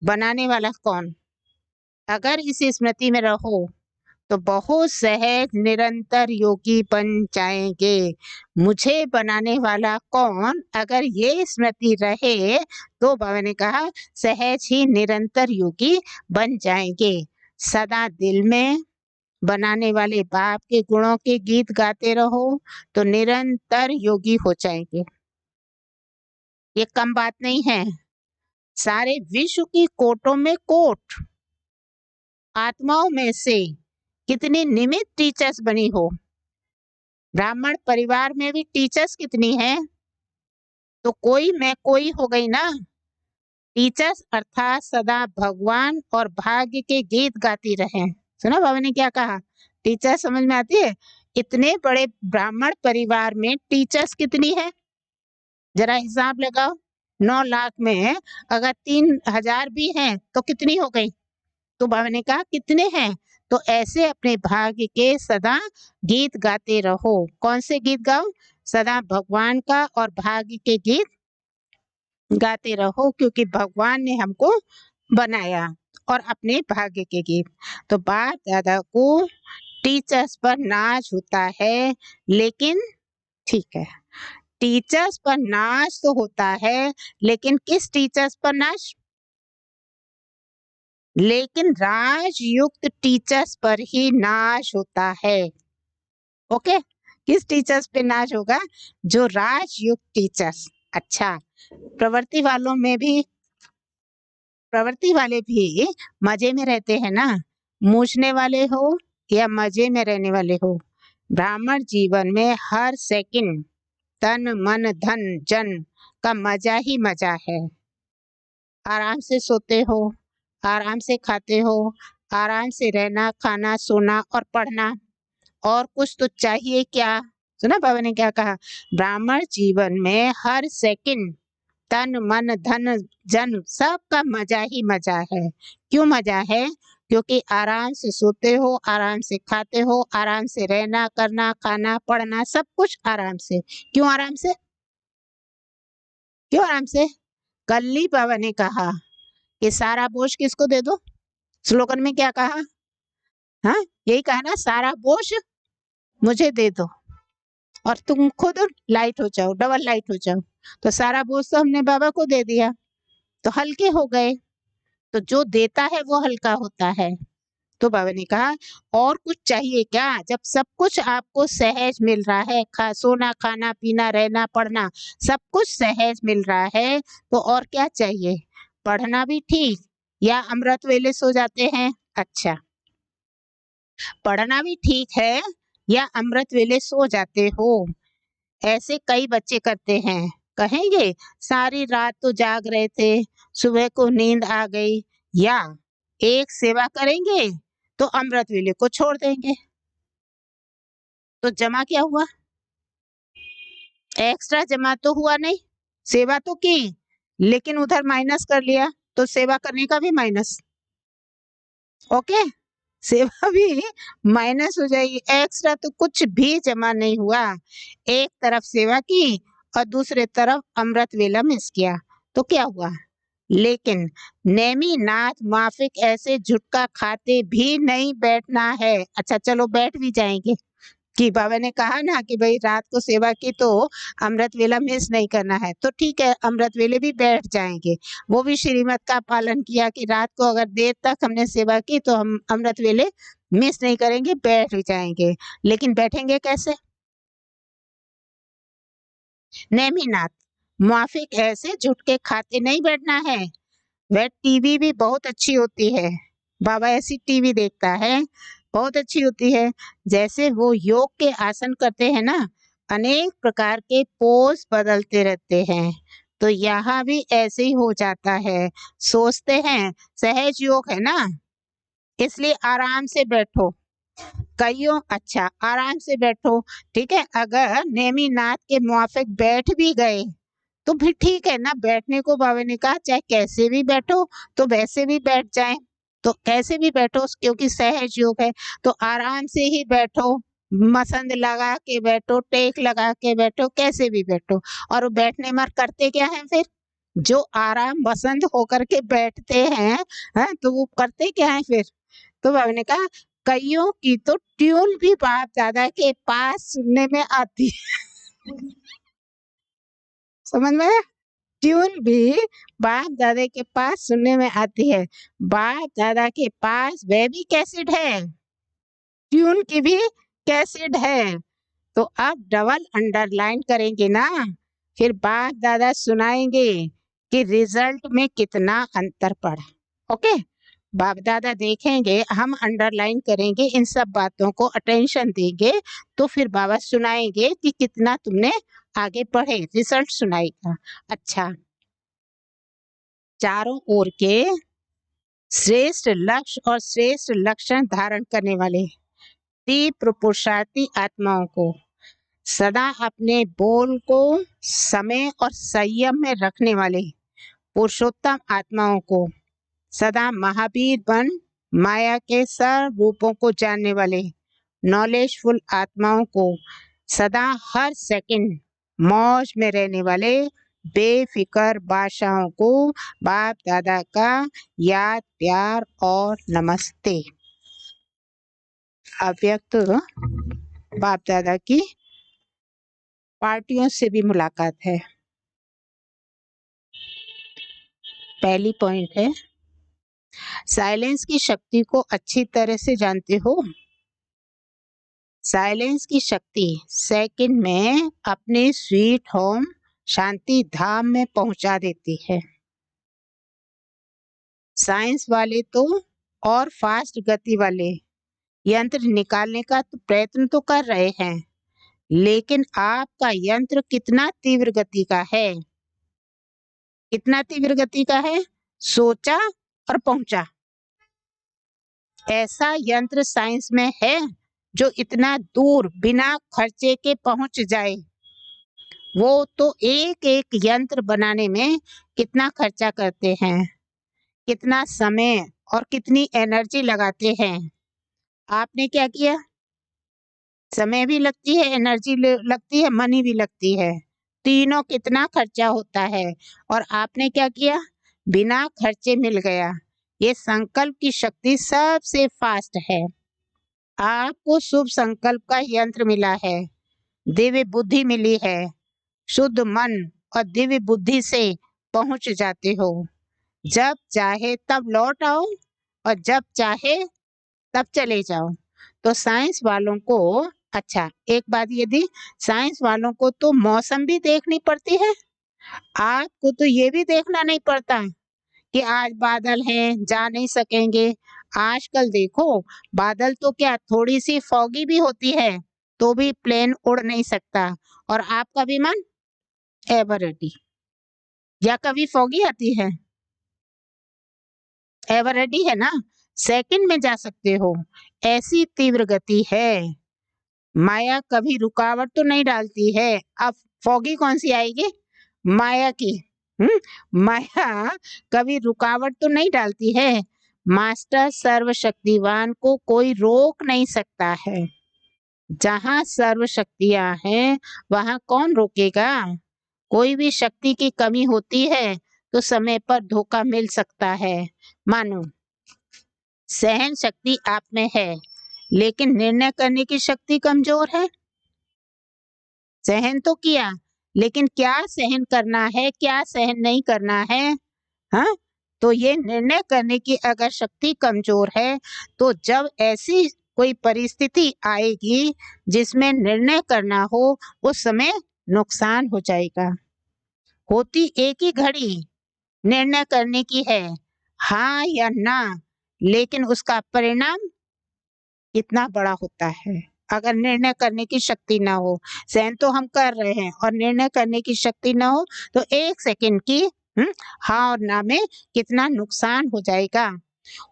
बनाने वाला कौन? अगर इस स्मृति में रहो तो बहुत सहज निरंतर योगी बन जाएंगे। मुझे बनाने वाला कौन? अगर ये स्मृति रहे तो बाबा ने कहा सहज ही निरंतर योगी बन जाएंगे। सदा दिल में बनाने वाले बाप के गुणों के गीत गाते रहो तो निरंतर योगी हो जाएंगे। ये कम बात नहीं है। सारे विश्व की कोटों में कोट आत्माओं में से कितनी निमित्त टीचर्स बनी हो। ब्राह्मण परिवार में भी टीचर्स कितनी है? तो कोई मैं कोई हो गई ना। टीचर्स अर्थात सदा भगवान और भाग्य के गीत गाती रहे। सुना बाबा ने क्या कहा? टीचर समझ में आती है? इतने बड़े ब्राह्मण परिवार में टीचर्स कितनी है? जरा हिसाब लगाओ। 9 लाख में अगर 3000 भी हैं तो कितनी हो गई? तो बाबा ने कहा कितने हैं? तो ऐसे अपने भाग्य के सदा गीत गाते रहो। कौन से गीत गाओ? सदा भगवान का और भाग्य के गीत गाते रहो, क्योंकि भगवान ने हमको बनाया और अपने भाग्य के गीत। तो बाप दादा को टीचर्स पर नाज होता है, लेकिन ठीक है, टीचर्स पर नाज तो होता है, लेकिन किस टीचर्स पर नाज? लेकिन राजयुक्त टीचर्स पर ही नाज होता है। ओके, किस टीचर्स पे नाज होगा? जो राजयुक्त टीचर्स। अच्छा, प्रवृत्ति वाले भी मजे में रहते हैं ना, मूछने वाले हो या मजे में रहने वाले हो। ब्राह्मण जीवन में हर सेकंड तन मन धन जन का मजा ही मजा है। आराम से सोते हो, आराम से खाते हो, आराम से रहना, खाना, सोना और पढ़ना, और कुछ तो चाहिए क्या? सुना बाबा ने क्या कहा? ब्राह्मण जीवन में हर सेकंड तन मन धन जन सबका मजा ही मजा है। क्यों मजा है? क्योंकि आराम से सोते हो, आराम से खाते हो, आराम से रहना, करना, खाना, पढ़ना, सब कुछ आराम से। क्यों आराम से? क्यों आराम से? कल ही बाबा ने कहा कि सारा बोझ किसको दे दो? स्लोगन में क्या कहा? हाँ, यही कहा ना, सारा बोझ मुझे दे दो और तुम खुद लाइट हो जाओ, डबल लाइट हो जाओ। तो सारा बोझ तो हमने बाबा को दे दिया, तो हल्के हो गए। तो जो देता है वो हल्का होता है। तो बाबा ने कहा और कुछ चाहिए क्या? जब सब कुछ आपको सहज मिल रहा है, सोना, खाना, पीना, रहना, पढ़ना, सब कुछ सहज मिल रहा है, तो और क्या चाहिए? पढ़ना भी ठीक, या अमृत वेले सो जाते हैं? अच्छा, पढ़ना भी ठीक है या अमृत वेले सो जाते हो? ऐसे कई बच्चे करते हैं। कहेंगे सारी रात तो जाग रहे थे, सुबह को नींद आ गई, या एक सेवा करेंगे तो अमृत वेले को छोड़ देंगे। तो जमा क्या हुआ? एक्स्ट्रा जमा तो हुआ नहीं, सेवा तो की, लेकिन उधर माइनस कर लिया, तो सेवा करने का भी माइनस। ओके, सेवा भी माइनस हो जाएगी। एक्स्ट्रा तो कुछ भी जमा नहीं हुआ। एक तरफ सेवा की और दूसरे तरफ अमृत वेला मिस किया, तो क्या हुआ? लेकिन नेमिनाथ माफिक ऐसे झुटका खाते भी नहीं बैठना है। अच्छा चलो बैठ भी जाएंगे, कि बाबा ने कहा ना कि भाई रात को सेवा की तो अमृत वेला मिस नहीं करना है, तो ठीक है अमृत वेले भी बैठ जाएंगे। वो भी श्रीमत का पालन किया कि रात को अगर देर तक हमने सेवा की तो हम अमृत वेले मिस नहीं करेंगे, बैठ भी जाएंगे। लेकिन बैठेंगे कैसे? नेमिनाथ मुआफिक ऐसे झुटके खाते नहीं बैठना है। वह टीवी भी बहुत अच्छी होती है, बाबा ऐसी टीवी देखता है, बहुत अच्छी होती है। जैसे वो योग के आसन करते हैं ना, अनेक प्रकार के पोज बदलते रहते हैं, तो यहाँ भी ऐसे ही हो जाता है। सोचते हैं सहज योग है ना, इसलिए आराम से बैठो। कईयों अच्छा आराम से बैठो, ठीक है। अगर नेमिनाथ के मुआफिक बैठ भी गए तो फिर ठीक है ना, बैठने को बाबा ने कहा चाहे कैसे भी बैठो, तो वैसे भी बैठ जाए, तो कैसे भी बैठो क्योंकि सहज योग है, तो आराम से ही बैठो। मसंद लगा के बैठो, टेक लगा के बैठो, कैसे भी बैठो। और वो बैठने में करते क्या है फिर? जो आराम पसंद होकर के बैठते हैं, तो वो करते क्या है फिर? तो बाबा ने कहा कईयों की तो ट्यून भी बाप दादा के पास सुनने में आती है। समझ में आया? ट्यून भी बाप दादा के पास सुनने में आती है। बाप दादा के पास वह भी कैसेट है, ट्यून की भी कैसेट है। तो अब डबल अंडरलाइन करेंगे ना, फिर बाप दादा सुनाएंगे कि रिजल्ट में कितना अंतर पड़ा। ओके, बाप दादा देखेंगे, हम अंडरलाइन करेंगे, इन सब बातों को अटेंशन देंगे, तो फिर बाबा सुनाएंगे कि कितना तुमने आगे बढ़े, रिजल्ट सुनाएगा। अच्छा, चारों ओर के श्रेष्ठ लक्ष्य और श्रेष्ठ लक्षण धारण करने वाले तीव्र पुरुषार्थी आत्माओं को, सदा अपने बोल को समय और संयम में रखने वाले पुरुषोत्तम आत्माओं को, सदा महावीर बन माया के सर्व रूपों को जानने वाले नॉलेजफुल आत्माओं को, सदा हर सेकंड मौज में रहने वाले बेफिक्र बादशाहों को बाप दादा का याद प्यार और नमस्ते। अव्यक्त बाप दादा की पार्टियों से भी मुलाकात है। पहली पॉइंट है, साइलेंस की शक्ति को अच्छी तरह से जानते हो। साइलेंस की शक्ति सेकंड में अपने स्वीट होम शांति धाम में पहुंचा देती है। साइंस वाले तो और फास्ट गति वाले यंत्र निकालने का तो प्रयत्न तो कर रहे हैं, लेकिन आपका यंत्र कितना तीव्र गति का है? कितना तीव्र गति का है? सोचा और पहुंचा। ऐसा यंत्र साइंस में है जो इतना दूर बिना खर्चे के पहुंच जाए। वो तो एक एक यंत्र बनाने में कितना खर्चा करते हैं, कितना समय और कितनी एनर्जी लगाते हैं। आपने क्या किया? समय भी लगती है, एनर्जी लगती है, मनी भी लगती है, तीनों कितना खर्चा होता है। और आपने क्या किया? बिना खर्चे मिल गया। ये संकल्प की शक्ति सबसे फास्ट है। आपको शुभ संकल्प का यंत्र मिला है, दिव्य बुद्धि मिली है, शुद्ध मन और दिव्य बुद्धि से पहुंच जाते हो। जब चाहे तब लौट आओ और जब चाहे तब चले जाओ। तो साइंस वालों को, अच्छा एक बात ये थी, साइंस वालों को तो मौसम भी देखनी पड़ती है, आपको तो ये भी देखना नहीं पड़ता कि आज बादल हैं जा नहीं सकेंगे, आजकल देखो, बादल तो क्या, थोड़ी सी फॉगी भी होती है तो भी प्लेन उड़ नहीं सकता, और आपका विमान एवर रेडी। या कभी फॉगी आती है? एवर रेडी है ना, सेकंड में जा सकते हो, ऐसी तीव्र गति है। माया कभी रुकावट तो नहीं डालती है। अब फॉगी कौन सी आएगी? माया की। माया कभी रुकावट तो नहीं डालती है। मास्टर सर्वशक्तिवान को कोई रोक नहीं सकता है। जहाँ सर्व शक्तियां हैं वहाँ कौन रोकेगा? कोई भी शक्ति की कमी होती है तो समय पर धोखा मिल सकता है। मानो सहन शक्ति आप में है, लेकिन निर्णय करने की शक्ति कमजोर है। सहन तो किया, लेकिन क्या सहन करना है, क्या सहन नहीं करना है? हाँ, तो ये निर्णय करने की अगर शक्ति कमजोर है, तो जब ऐसी कोई परिस्थिति आएगी जिसमें निर्णय करना हो, उस समय नुकसान हो जाएगा। होती एक ही घड़ी निर्णय करने की है, हाँ या ना, लेकिन उसका परिणाम इतना बड़ा होता है। अगर निर्णय करने की शक्ति ना हो, सहन तो हम कर रहे हैं, और निर्णय करने की शक्ति ना हो, तो 1 सेकंड की हाँ और ना में कितना नुकसान हो जाएगा।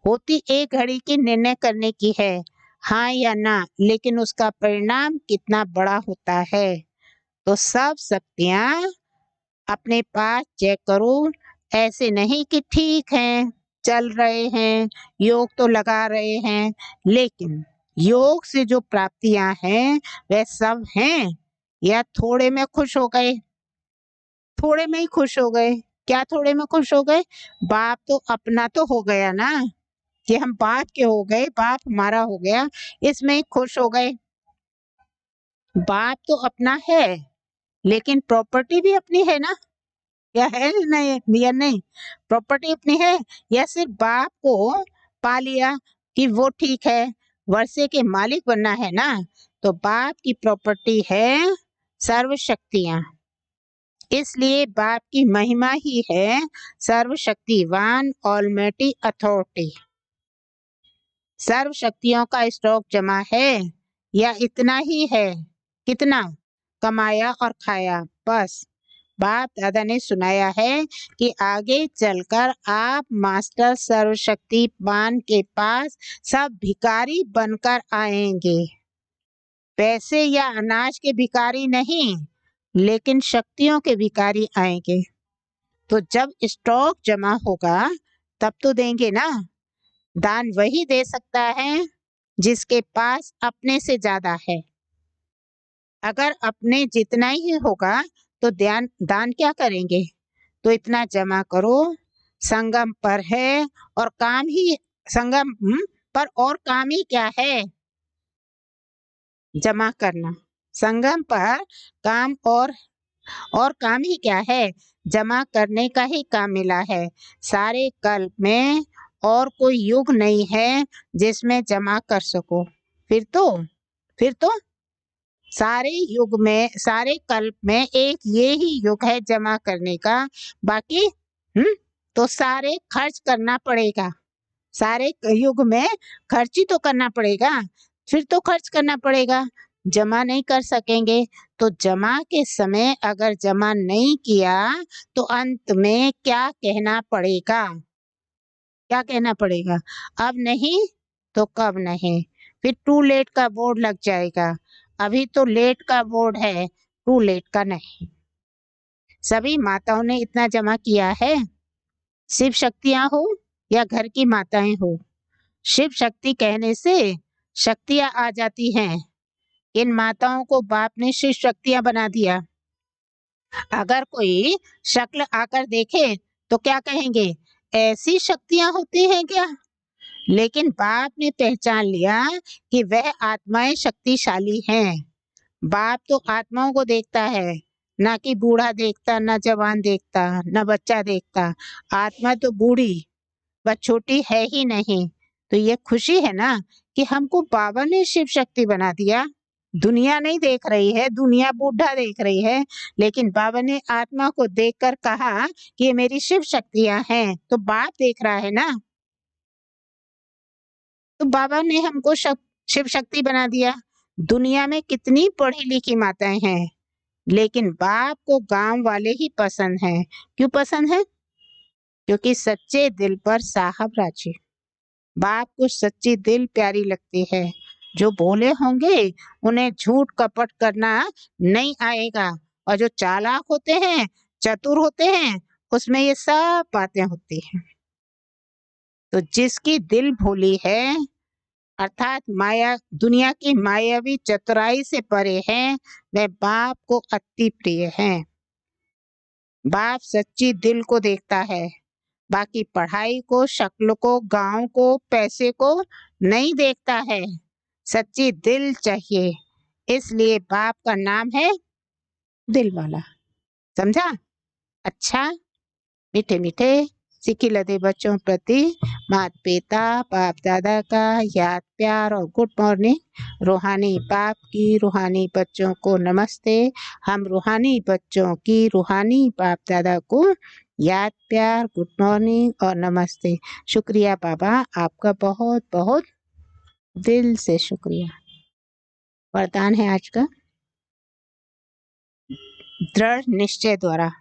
होती एक घड़ी की निर्णय करने की है, हाँ या ना, लेकिन उसका परिणाम कितना बड़ा होता है। तो सब शक्तियां अपने पास चेक करो, ऐसे नहीं कि ठीक है, चल रहे हैं, योग तो लगा रहे हैं, लेकिन योग से जो प्राप्तियां हैं वह सब हैं, या थोड़े में खुश हो गए? थोड़े में ही खुश हो गए। क्या थोड़े में खुश हो गए? बाप तो अपना तो हो गया ना, कि हम बाप के हो गए, बाप हमारा हो गया, इसमें ही खुश हो गए। बाप तो अपना है, लेकिन प्रॉपर्टी भी अपनी है ना, या है नहीं? या नहीं? प्रॉपर्टी अपनी है, या सिर्फ बाप को पा लिया कि वो ठीक है, वर्षे के मालिक बनना है ना? तो बाप की प्रॉपर्टी है सर्व शक्तियां, इसलिए बाप की महिमा ही है सर्वशक्तिवान ऑलमाइटी अथॉरिटी। सर्व शक्तियों का स्टॉक जमा है, या इतना ही है? कितना कमाया और खाया, बस। बाप दादा ने सुनाया है कि आगे चलकर आप मास्टर सर्वशक्तिवान के पास सब भिखारी बनकर आएंगे। पैसे या अनाज के भिखारी नहीं, लेकिन शक्तियों के भिखारी आएंगे। तो जब स्टॉक जमा होगा तब तो देंगे ना। दान वही दे सकता है जिसके पास अपने से ज्यादा है। अगर अपने जितना ही होगा तो दान क्या करेंगे? तो इतना जमा करो, संगम पर है, और काम ही संगम पर, और काम ही क्या है? जमा करना। संगम पर काम और काम ही क्या है? जमा करने का ही काम मिला है। सारे कल्प में और कोई युग नहीं है जिसमें जमा कर सको। फिर तो सारे युग में, सारे कल्प में एक ये ही युग है जमा करने का। बाकी तो सारे खर्च करना पड़ेगा। सारे युग में खर्च ही तो करना पड़ेगा, फिर तो खर्च करना पड़ेगा। जमा नहीं कर सकेंगे, तो जमा के समय अगर जमा नहीं किया तो अंत में क्या कहना पड़ेगा? क्या कहना पड़ेगा? अब नहीं तो कब नहीं, फिर टू लेट का बोर्ड लग जाएगा। अभी तो लेट का बोर्ड है, टू लेट का नहीं। सभी माताओं ने इतना जमा किया है, शिव शक्तियां हो या घर की माताएं हो। शिव शक्ति कहने से शक्तियां आ जाती हैं। इन माताओं को बाप ने शिव शक्तियां बना दिया। अगर कोई शक्ल आकर देखे तो क्या कहेंगे? ऐसी शक्तियां होती हैं क्या? लेकिन बाप ने पहचान लिया कि वह आत्माएं शक्तिशाली हैं। बाप तो आत्माओं को देखता है, ना कि बूढ़ा देखता, ना जवान देखता, ना बच्चा देखता। आत्मा तो बूढ़ी बस छोटी है ही नहीं। तो ये खुशी है ना कि हमको बाबा ने शिव शक्ति बना दिया। दुनिया नहीं देख रही है, दुनिया बूढ़ा देख रही है, लेकिन बाबा ने आत्मा को देखकर कहा कि ये मेरी शिव शक्तियां हैं, तो बाप देख रहा है ना। तो बाबा ने हमको शिव शक्ति बना दिया। दुनिया में कितनी पढ़ी लिखी माताएं हैं, लेकिन बाप को गांव वाले ही पसंद हैं। क्यों पसंद है? क्योंकि सच्चे दिल पर साहब राजी। बाप को सच्ची दिल प्यारी लगती है। जो भोले होंगे उन्हें झूठ कपट करना नहीं आएगा, और जो चालाक होते हैं, चतुर होते हैं, उसमें ये सब बातें होती हैं। तो जिसकी दिल भोली है, अर्थात माया, दुनिया की मायावी चतुराई से परे है, वह बाप को अति प्रिय है। बाप सच्ची दिल को देखता है, बाकी पढ़ाई को, शक्ल को, गांव को, पैसे को नहीं देखता है। सच्ची दिल चाहिए, इसलिए बाप का नाम है दिल वाला। समझा? अच्छा, मीठे मीठे सीखी लदे बच्चों प्रति माता पिता बाप दादा का याद, प्यार और गुड मॉर्निंग। रूहानी बाप की रूहानी बच्चों को नमस्ते। हम रूहानी बच्चों की रूहानी बाप दादा को याद, प्यार, गुड मॉर्निंग और नमस्ते। शुक्रिया बाबा, आपका बहुत बहुत दिल से शुक्रिया। वरदान है आज का, दृढ़ निश्चय द्वारा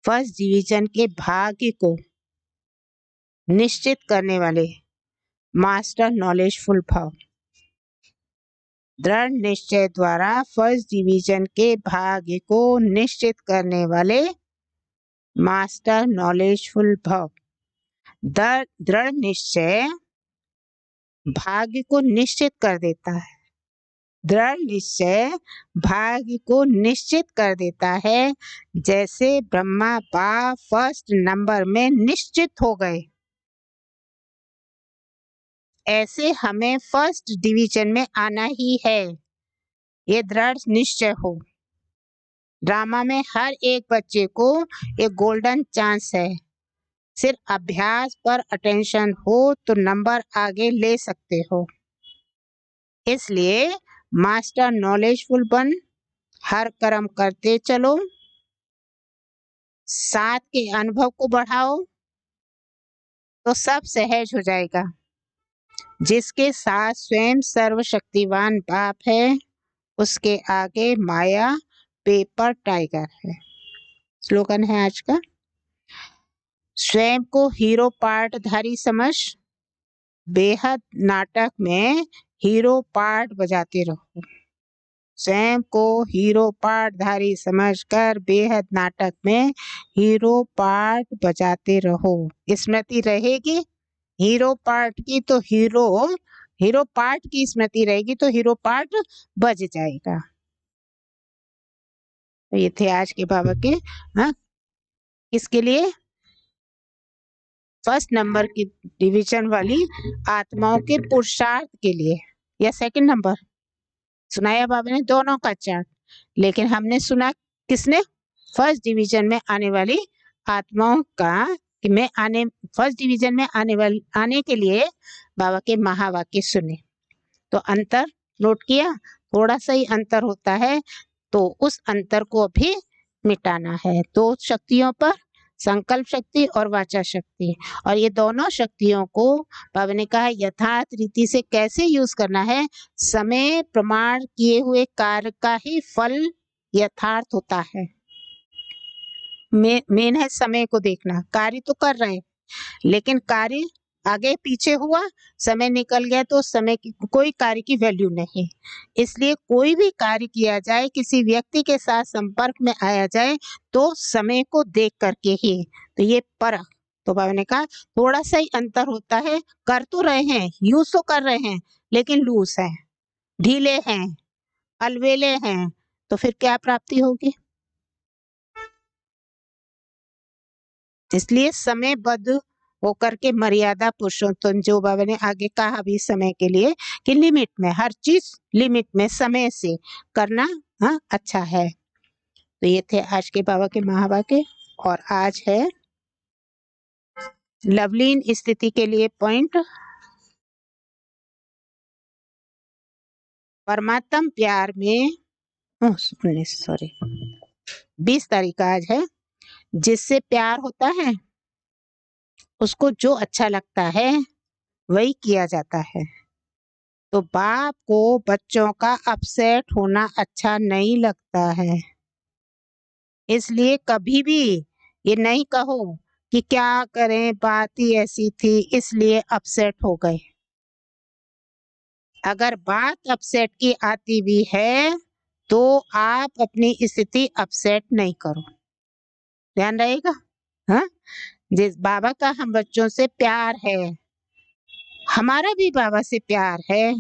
फर्स्ट डिवीजन के भाग्य को निश्चित करने वाले मास्टर नॉलेजफुल भाव। दृढ़ निश्चय द्वारा फर्स्ट डिवीजन के भाग्य को निश्चित करने वाले मास्टर नॉलेजफुल भाव। दृढ़ निश्चय भाग्य को निश्चित कर देता है। दृढ़ निश्चय भाग्य को निश्चित कर देता है। जैसे ब्रह्मा बाप फर्स्ट नंबर में निश्चित हो गए, ऐसे हमें फर्स्ट डिवीजन में आना ही है। ये दृढ़ निश्चय हो। ड्रामा में हर एक बच्चे को एक गोल्डन चांस है। सिर्फ अभ्यास पर अटेंशन हो तो नंबर आगे ले सकते हो। इसलिए मास्टर नॉलेजफुल बन, हर कर्म करते चलो, साथ के अनुभव को बढ़ाओ, तो सब सहज हो जाएगा। जिसके साथ स्वयं सर्वशक्तिवान बाप है, उसके आगे माया पेपर टाइगर है। स्लोगन है आज का, स्वयं को हीरो पार्टधारी समझ, बेहद नाटक में हीरो पार्ट बजाते रहो। स्वयं को हीरो पार्टधारी समझकर बेहद नाटक में हीरो पार्ट बजाते रहो। स्मृति रहेगी हीरो पार्ट की, तो हीरो पार्ट की स्मृति रहेगी तो हीरो पार्ट बज जाएगा। तो ये थे आज के बाबा के, हाँ, किसके लिए? फर्स्ट नंबर की डिवीजन वाली आत्माओं के पुरुषार्थ के लिए, या सेकंड नंबर सुनाया बाबा ने, दोनों का चार्ट। लेकिन हमने सुना किसने? फर्स्ट डिवीजन में आने वाली आत्माओं का, कि मैं फर्स्ट डिवीजन में आने के लिए बाबा के महावाक्य सुने। तो अंतर नोट किया, थोड़ा सा ही अंतर होता है, तो उस अंतर को अभी मिटाना है। दो शक्तियों पर, संकल्प शक्ति और वाचा शक्ति, और ये दोनों शक्तियों को बाबा ने कहा यथार्थ रीति से कैसे यूज करना है। समय प्रमाण किए हुए कार्य का ही फल यथार्थ होता है। मेन है समय को देखना। कार्य तो कर रहे हैं, लेकिन कार्य आगे पीछे हुआ, समय निकल गया, तो समय की कोई कार्य की वैल्यू नहीं। इसलिए कोई भी कार्य किया जाए, किसी व्यक्ति के साथ संपर्क में आया जाए, तो समय को देख करके ही। तो ये परख, तो बाबा ने कहा थोड़ा सा ही अंतर होता है। कर तो रहे हैं, यूज तो कर रहे हैं, लेकिन लूज है, ढीले हैं, अलवेले हैं, तो फिर क्या प्राप्ति होगी? इसलिए समयबद्ध होकर के मर्यादा पुरुषोत्तम, जो बाबा ने आगे कहा भी समय के लिए, कि लिमिट में, हर चीज लिमिट में समय से करना, हाँ, अच्छा है। तो ये थे आज के बाबा के महावाक्य। और आज है लवलीन स्थिति के लिए पॉइंट, परमात्म प्यार में 20 तारीख आज है। जिससे प्यार होता है उसको जो अच्छा लगता है वही किया जाता है। तो बाप को बच्चों का अपसेट होना अच्छा नहीं लगता है, इसलिए कभी भी ये नहीं कहो कि क्या करें, बात ही ऐसी थी इसलिए अपसेट हो गए। अगर बात अपसेट की आती भी है तो आप अपनी स्थिति अपसेट नहीं करो, ध्यान रहेगा। हाँ, जिस बाबा का हम बच्चों से प्यार है, हमारा भी बाबा से प्यार है,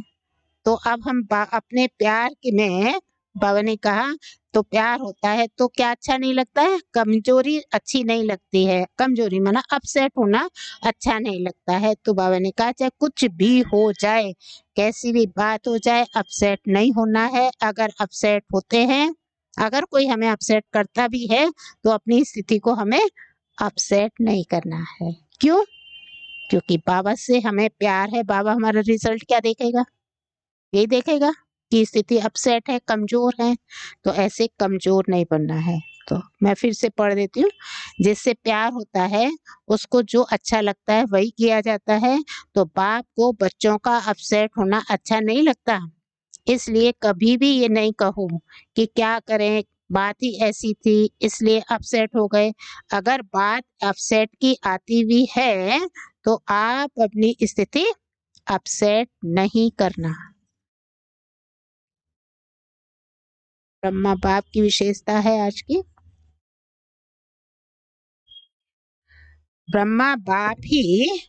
तो अब हम अपने प्यार में, बाबा ने कहा तो प्यार होता है तो क्या अच्छा नहीं लगता है, कमजोरी अच्छी नहीं लगती है, कमजोरी माना अपसेट होना अच्छा नहीं लगता है। तो बाबा ने कहा चाहे कुछ भी हो जाए, कैसी भी बात हो जाए, अपसेट नहीं होना है। अगर अपसेट होते हैं, अगर कोई हमें अपसेट करता भी है तो अपनी स्थिति को हमें अपसेट नहीं करना है। क्यों? क्योंकि बाबा से हमें प्यार है। बाबा हमारा रिजल्ट क्या देखेगा? यही देखेगा कि स्थिति अपसेट है, कमजोर है, तो ऐसे कमजोर नहीं बनना है। तो मैं फिर से पढ़ देती हूँ। जिससे प्यार होता है उसको जो अच्छा लगता है वही किया जाता है। तो बाप को बच्चों का अपसेट होना अच्छा नहीं लगता, इसलिए कभी भी ये नहीं कहो कि क्या करें, बात ही ऐसी थी इसलिए अपसेट हो गए। अगर बात अपसेट की आती भी है तो आप अपनी स्थिति अपसेट नहीं करना। ब्रह्मा बाप की विशेषता है आज की। ब्रह्मा बाप ही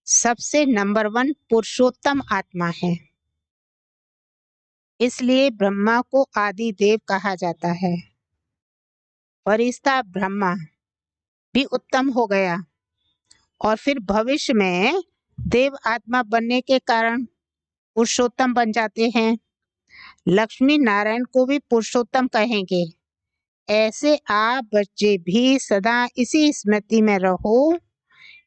सबसे नंबर 1 पुरुषोत्तम आत्मा है, इसलिए ब्रह्मा को आदि देव कहा जाता है। फरिश्ता ब्रह्मा भी उत्तम हो गया और फिर भविष्य में देव आत्मा बनने के कारण पुरुषोत्तम बन जाते हैं। लक्ष्मी नारायण को भी पुरुषोत्तम कहेंगे। ऐसे आप बच्चे भी सदा इसी स्मृति में रहो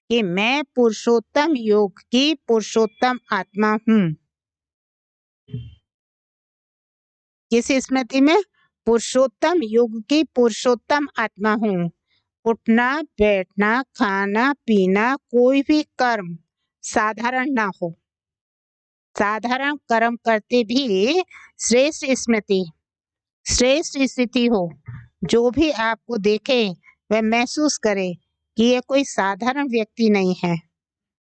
कि मैं पुरुषोत्तम योग की पुरुषोत्तम आत्मा हूँ। किस स्मृति में? पुरुषोत्तम युग की पुरुषोत्तम आत्मा हूँ। उठना बैठना खाना पीना कोई भी कर्म साधारण ना हो, साधारण कर्म करते भी श्रेष्ठ स्मृति, श्रेष्ठ स्थिति हो। जो भी आपको देखे वह महसूस करे कि ये कोई साधारण व्यक्ति नहीं है।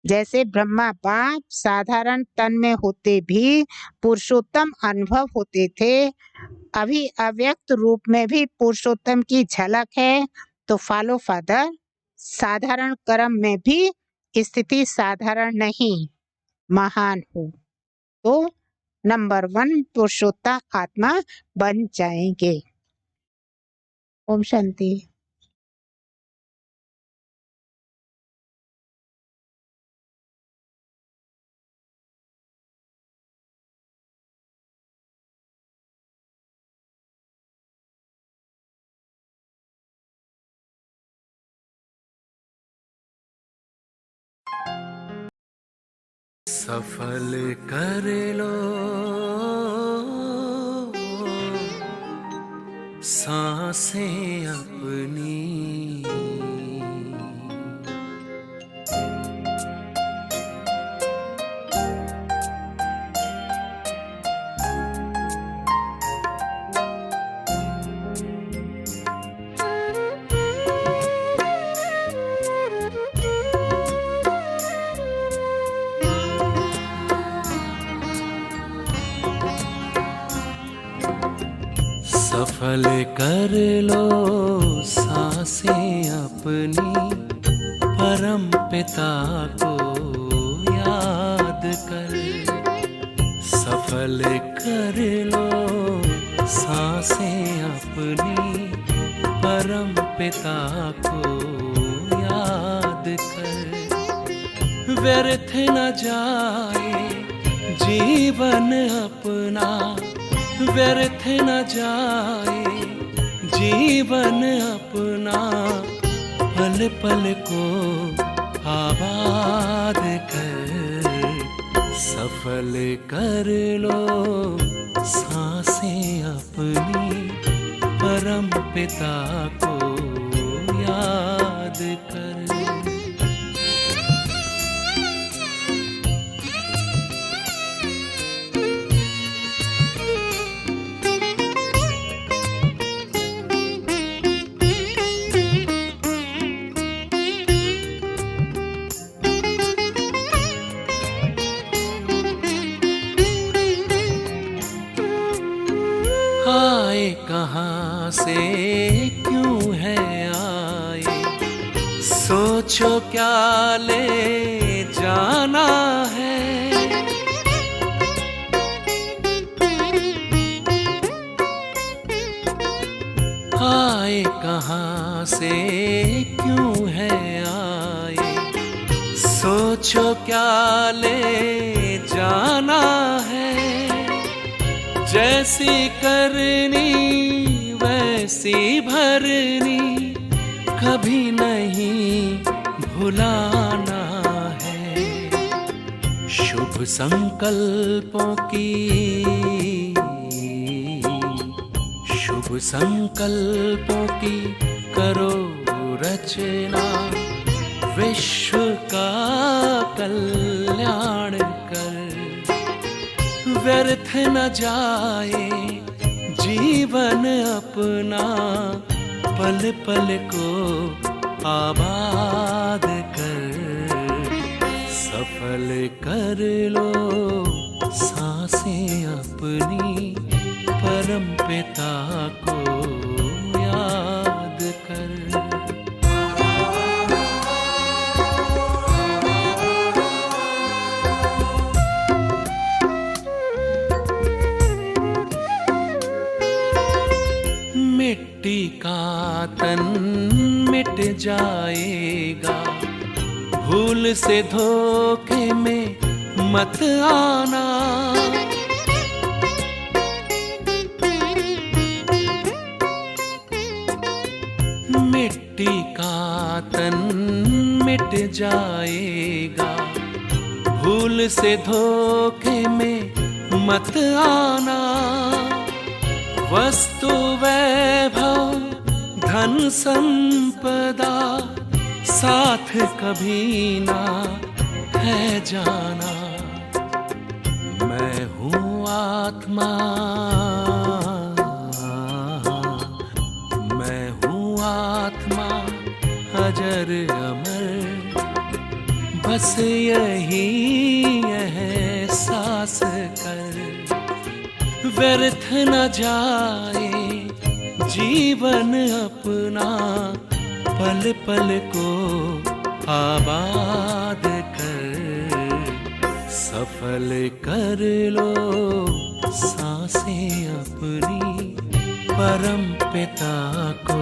जैसे ब्रह्मा बाप साधारण तन में होते भी पुरुषोत्तम अनुभव होते थे, अभी अव्यक्त रूप में भी पुरुषोत्तम की झलक है। तो फॉलो फादर साधारण कर्म में भी स्थिति साधारण नहीं, महान हो तो नंबर 1 पुरुषोत्तम आत्मा बन जाएंगे। ओम शांति। सफल कर लो सांसें अपनी, सफल कर लो सांसें अपनी, परम पिता को याद कर। सफल कर लो सांसें अपनी, परम पिता को याद कर। व्यर्थ न जाए जीवन अपना, व्यर्थ न जाए जीवन अपना, पल पल को आबाद कर। सफल कर लो सांसें अपनी, परम पिता को याद कर। कहाँ से क्यों है आए, सोचो क्या ले जाना है। आए कहाँ से क्यों है आए, सोचो क्या ले जाना है। जैसी करनी वैसी भरनी, कभी नहीं भुलाना है। शुभ संकल्पों की, शुभ संकल्पों की करो रचना, विश्व का कल्याण कर। व्यर्थ न जाए जीवन अपना, पल पल को आबाद कर। सफल कर लो सांसें अपनी, परम पिता को याद कर। मिट्टी का तन मिट जाएगा, भूल से धोखे में मत आना। मिट्टी का तन मिट जाएगा, भूल से धोखे में मत आना। वस्तु वैभव धन संपदा, साथ कभी ना है जाना। मैं हूँ आत्मा, मैं हूँ आत्मा अजर अमर, बस यही एहसास कर। व्यर्थ न जाए जीवन अपना, पल पल को आबाद कर। सफल कर लो सांसें अपनी, परम पिता को